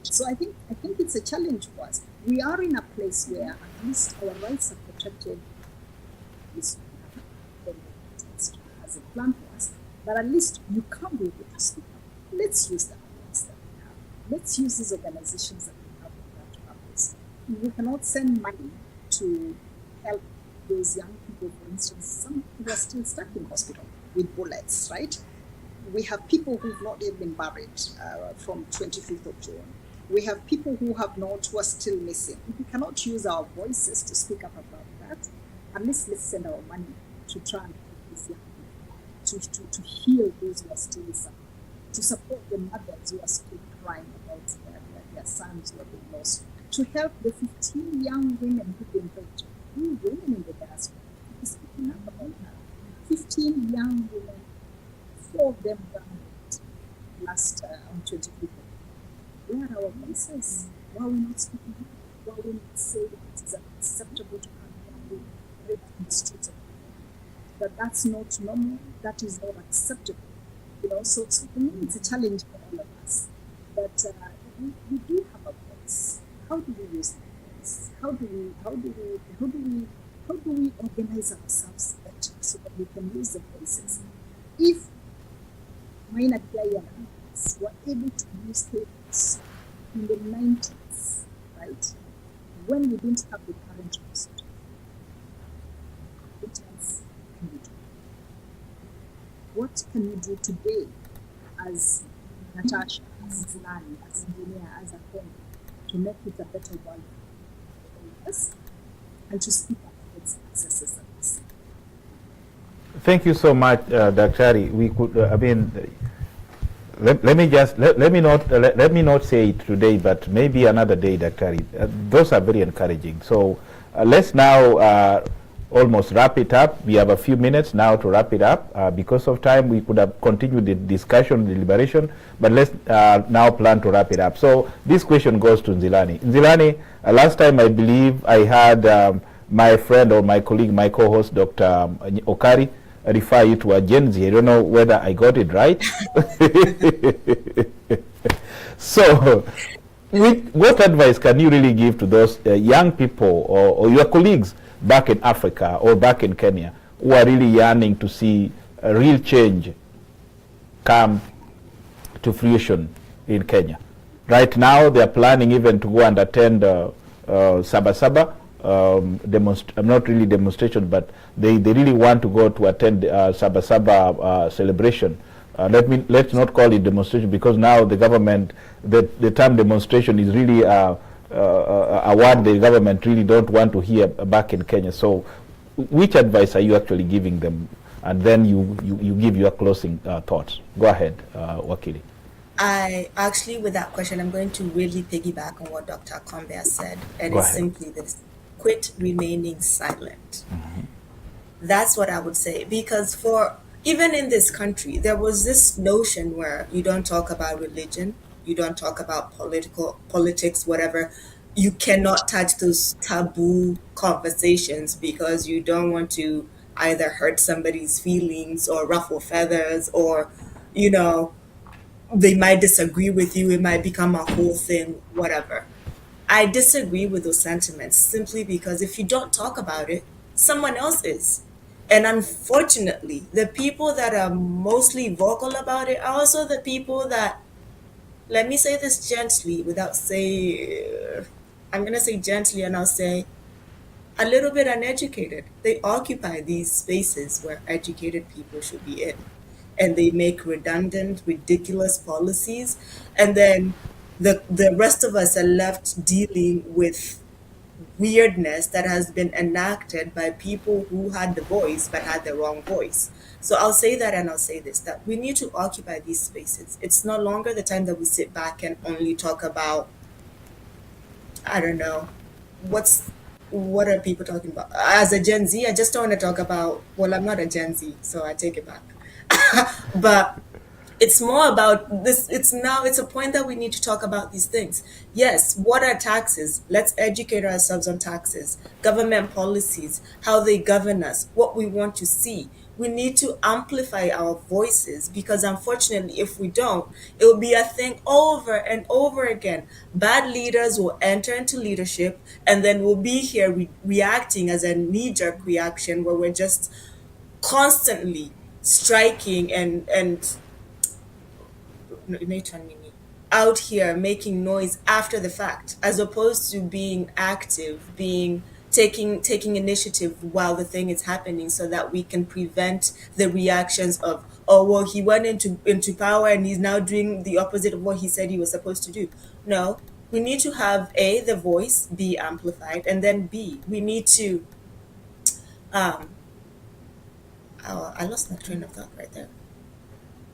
for? So I think it's a challenge for us. We are in a place where at least our rights are protected. As a plan for us, but at least you can't be able to speak up. Let's use the outlets that we have. Let's use these organizations that we have for that purpose. We cannot send money to help those young people, for instance, some who are still stuck in hospital with bullets, right? We have people who've not even been buried from 25th of June. We have people who are still missing. If we cannot use our voices to speak up about that, at least let's send our money to try and help these young people. To heal those who are still suffering, to support the mothers who are still crying about their sons who have been lost, to help the 15 young women who've been raped, women in the diaspora. We're speaking up about that. 15 young women, 4 of them drowned last on 25th. Where are our voices? Why are we not speaking up? Why are we not saying it is unacceptable to have young women raped in the streets of that's not normal, that is not acceptable. So for me it's a challenge for all of us. But we do have a voice. How do we use that voice? How do we organize ourselves better so that we can use the voices? If minor Guyans were able to use statements in the 90s, right, when we didn't have the current constitution, what can you do today as Natasha, as Zilani, as engineer, as a friend, to make it a better world for us and to speak up against successes that we see? Thank you so much, Daktari. We could, let me not say it today, but maybe another day, Daktari. Those are very encouraging. So let's now almost wrap it up. We have a few minutes now to wrap it up. Because of time, we could have continued the discussion, deliberation, but let's now plan to wrap it up. So this question goes to Nzilani. Nzilani, last time I believe I had my friend or my colleague, my co-host, Dr. Okari, refer you to a Gen Z. I don't know whether I got it right. So, what advice can you really give to those young people or your colleagues back in Africa or back in Kenya who are really yearning to see a real change come to fruition in Kenya? Right now, they are planning even to go and attend Sabasaba. Not really demonstration, but they really want to go to attend Sabasaba celebration. Let's not call it demonstration, because now the government, the term demonstration is really a word the government really don't want to hear back in Kenya. So which advice are you actually giving them? And then you give your closing thoughts. Go ahead, Wakili. I actually, with that question, I'm going to really piggyback on what Dr. Kombe said, and Go it's ahead. simply this: quit remaining silent. Mm-hmm. That's what I would say, because even in this country, there was this notion where you don't talk about religion, you don't talk about politics, whatever. You cannot touch those taboo conversations because you don't want to either hurt somebody's feelings or ruffle feathers, or, they might disagree with you. It might become a whole thing, whatever. I disagree with those sentiments simply because if you don't talk about it, someone else is. And unfortunately, the people that are mostly vocal about it are also the people that, let me say this gently without I'm going to say gently, and I'll say a little bit uneducated. They occupy these spaces where educated people should be in. And they make redundant, ridiculous policies. And then the rest of us are left dealing with weirdness that has been enacted by people who had the voice but had the wrong voice. So I'll say that, and I'll say this, that we need to occupy these spaces. It's no longer the time that we sit back and only talk about, I don't know, what are people talking about? As a Gen Z, I just don't want to talk about, well, I'm not a Gen Z, so I take it back. But it's more about this. It's a point that we need to talk about these things. Yes, what are taxes? Let's educate ourselves on taxes, government policies, how they govern us, what we want to see. We need to amplify our voices, because unfortunately, if we don't, it will be a thing over and over again. Bad leaders will enter into leadership, and then we'll be here reacting as a knee-jerk reaction where we're just constantly striking and out here making noise after the fact, as opposed to being active, taking initiative while the thing is happening, so that we can prevent the reactions of, oh, well, he went into power and he's now doing the opposite of what he said he was supposed to do. No, we need to have A, the voice be amplified, and then B, we need to I lost my train of thought right there.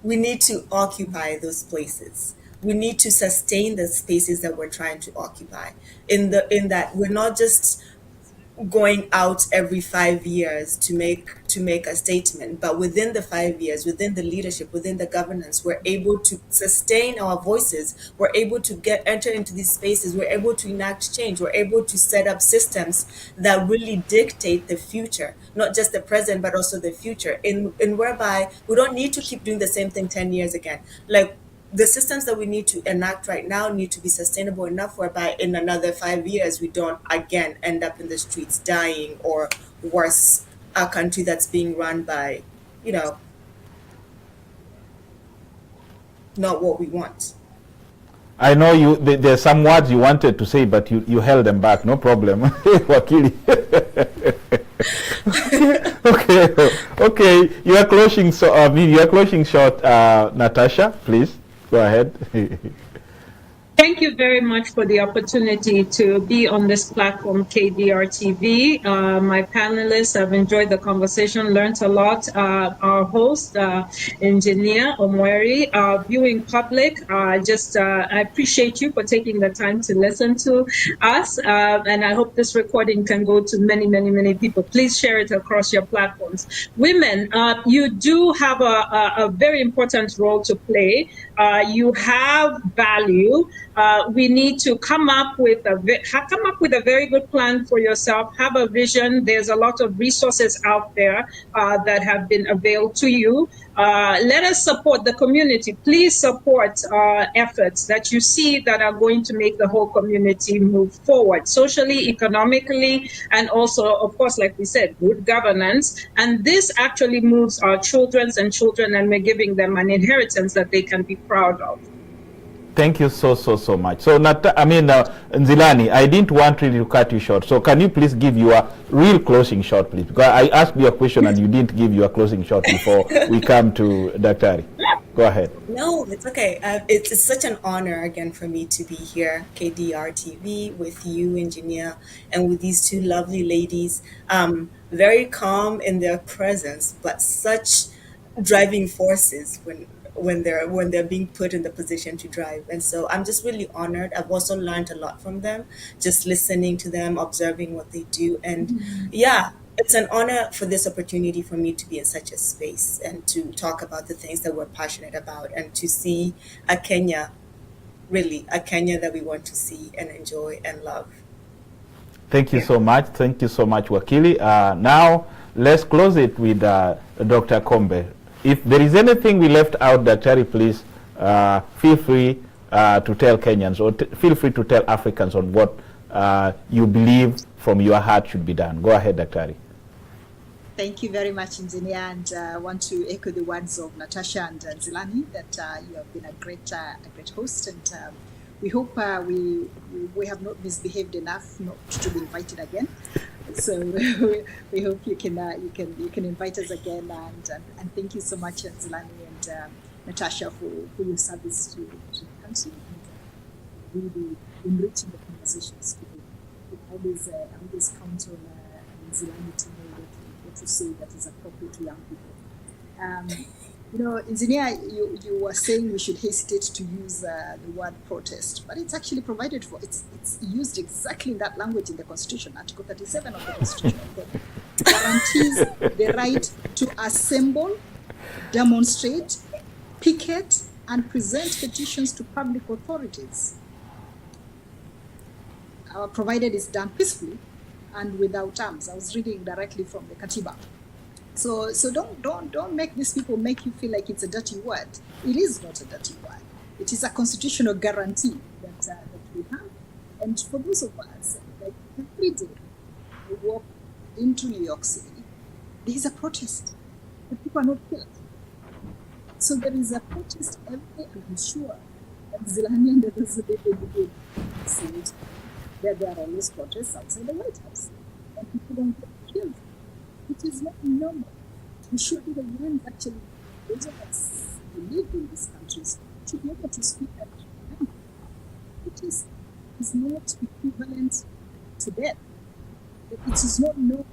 We need to occupy those places. We need to sustain the spaces that we're trying to occupy. In that we're not just going out every 5 years to make a statement, but within the 5 years, within the leadership, within the governance, we're able to sustain our voices. We're able to enter into these spaces. We're able to enact change. We're able to set up systems that really dictate the future, not just the present, but also the future, in whereby we don't need to keep doing the same thing 10 years again. Like, the systems that we need to enact right now need to be sustainable enough whereby in another 5 years we don't again end up in the streets dying, or worse, a country that's being run by, not what we want. I know there's some words you wanted to say, but you held them back. No problem. Wakili. Okay. You are closing. You are closing short. Natasha, please go ahead. Thank you very much for the opportunity to be on this platform, KDRTV. My panelists have enjoyed the conversation, learned a lot. Our host, Engineer Omweri, our viewing public, I appreciate you for taking the time to listen to us. And I hope this recording can go to many, many, many people. Please share it across your platforms. Women, you do have a very important role to play. You have value. We need to come up with a very good plan for yourself. Have a vision. There's a lot of resources out there that have been availed to you. Let us support the community. Please support efforts that you see that are going to make the whole community move forward, socially, economically, and also, of course, like we said, good governance. And this actually moves our children, and we're giving them an inheritance that they can be proud of. Thank you so much. So, Nzilani, I didn't want really to cut you short. So, can you please give your real closing shot, please? Because I asked you a question and you didn't give your closing shot before we come to Daktari. Go ahead. No, it's okay. It's such an honor again for me to be here, KDRTV, with you, Engineer, and with these two lovely ladies. Very calm in their presence, but such driving forces when they're being put in the position to drive. And so I'm just really honored. I've also learned a lot from them, just listening to them, observing what they do, and yeah. It's an honor for this opportunity for me to be in such a space and to talk about the things that we're passionate about and to see a Kenya, really a Kenya that we want to see and enjoy and love. Thank you so much. Thank you so much, Wakili. Now, let's close it with Dr. Kombe. If there is anything we left out, Daktari, please feel free to tell Kenyans or feel free to tell Africans on what you believe from your heart should be done. Go ahead, Daktari. Thank you very much, Engineer, and I want to echo the words of Natasha and Zilani that you have been a great host, and we hope we have not misbehaved enough not to be invited again. So we hope you can invite us again, and thank you so much, Zilani and Natasha, for your service to the country and really enriching the conversations. I always count on Zilani to know what to say that is appropriate to young people. Engineer, you were saying we should hesitate to use the word protest, but it's actually provided for. It's used exactly in that language in the Constitution. Article 37 of the Constitution guarantees the right to assemble, demonstrate, picket, and present petitions to public authorities, provided it's done peacefully and without arms. I was reading directly from the Katiba. So don't make these people make you feel like it's a dirty word. It is not a dirty word. It is a constitutional guarantee that we have. And for those of us, like every day, we walk into New York City, there is a protest. The people are not killed. So there is a protest every day, and I'm sure that Zilani and others will see it. There are always protests outside the White House, and people don't get killed. It is not normal. We should be the ones actually, those of us who live in these countries, should be able to speak that language. It is not equivalent to death. It is not normal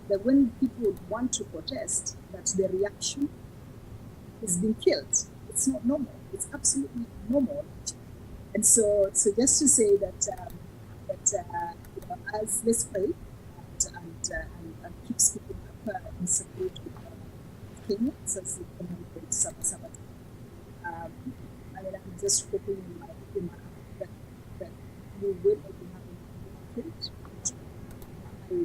that when people want to protest, that the reaction is being killed. It's not normal. It's absolutely normal. And so just to say that as let's pray and keep speaking up in support of Kenya as the commemorate Sabbath. I'm just hoping in my heart that we will be having a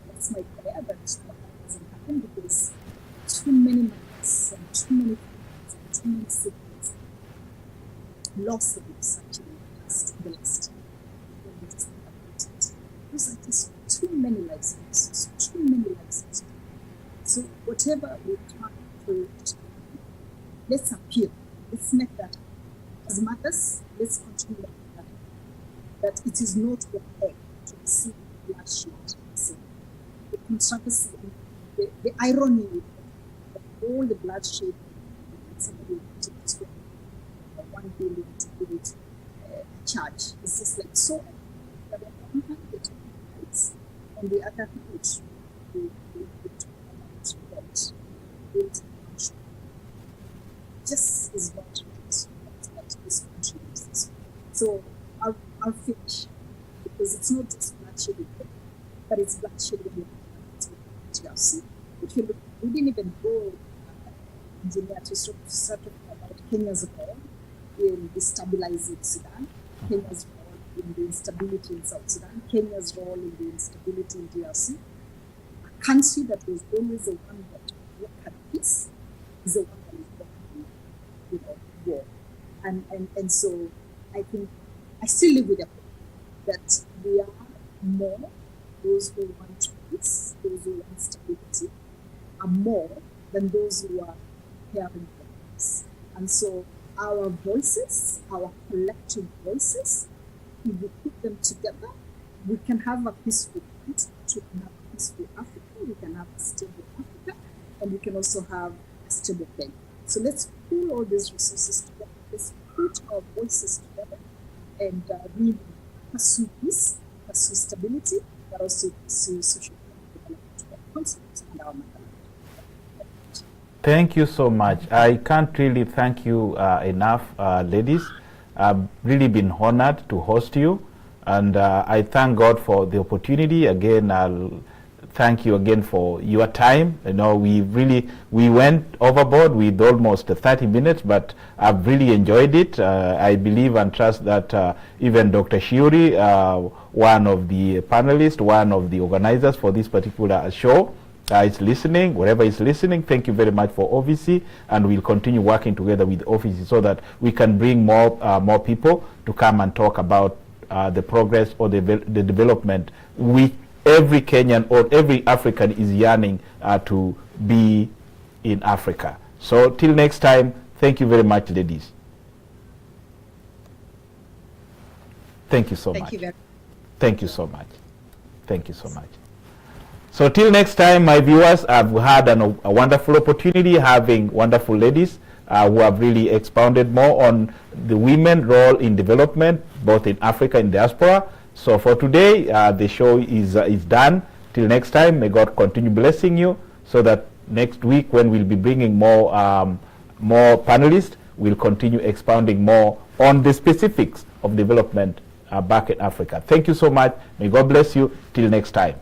that's my prayer, but it doesn't happen because too many months and too many families and too many siblings lost the lives actually the last. Those are just too many lives lost, too many lives lost. So whatever we try to let's appeal, let's make that happen. As mothers, let's continue that it is not okay to receive bloodshed. The controversy, the irony of all the bloodshed somebody wanted to spend 1 billion to build charge. It's just like so. But on one hand, they talk about rights, on the other hand, they talk about what built country just is not right that this country is. So I'll finish because it's not just bloodshed, but it's bloodshed in the DRC. If you look, we didn't even go engineer to sort of about Kenya's role in destabilizing Sudan, Kenya's role in the instability in South Sudan, Kenya's role in the instability in DRC. A country that was always the one that worked at peace is the one that is working, war. And so I think I still live with the hope that we are more those who want peace, those who want stability, are more than those who are hearing voices. And so our voices, our collective voices, if we put them together, we can have a peaceful country, we can have a peaceful Africa, we can have a stable Africa, and we can also have a stable Kenya. So let's pull all these resources together, let's put our voices together and really pursue peace, pursue stability, but also pursue social development for our continent and our motherland. Thank you so much. I can't really thank you enough, ladies. I've really been honored to host you, and I thank God for the opportunity. Again, I'll thank you again for your time. You know, we went overboard with almost 30 minutes, but I've really enjoyed it. I believe and trust that even Dr. Shiuri, one of the panelists, one of the organizers for this particular show, is listening. Wherever is listening, thank you very much for OVC, and we'll continue working together with OVC so that we can bring more people to come and talk about the progress or the development which every Kenyan or every African is yearning to be in Africa. So till next time, thank you very much, ladies. Thank you so much. Thank you so much. Thank you so much. So till next time, my viewers, I've had a wonderful opportunity having wonderful ladies who have really expounded more on the women role in development, both in Africa and diaspora. So for today, the show is done. Till next time, may God continue blessing you so that next week when we'll be bringing more panelists, we'll continue expounding more on the specifics of development back in Africa. Thank you so much. May God bless you. Till next time.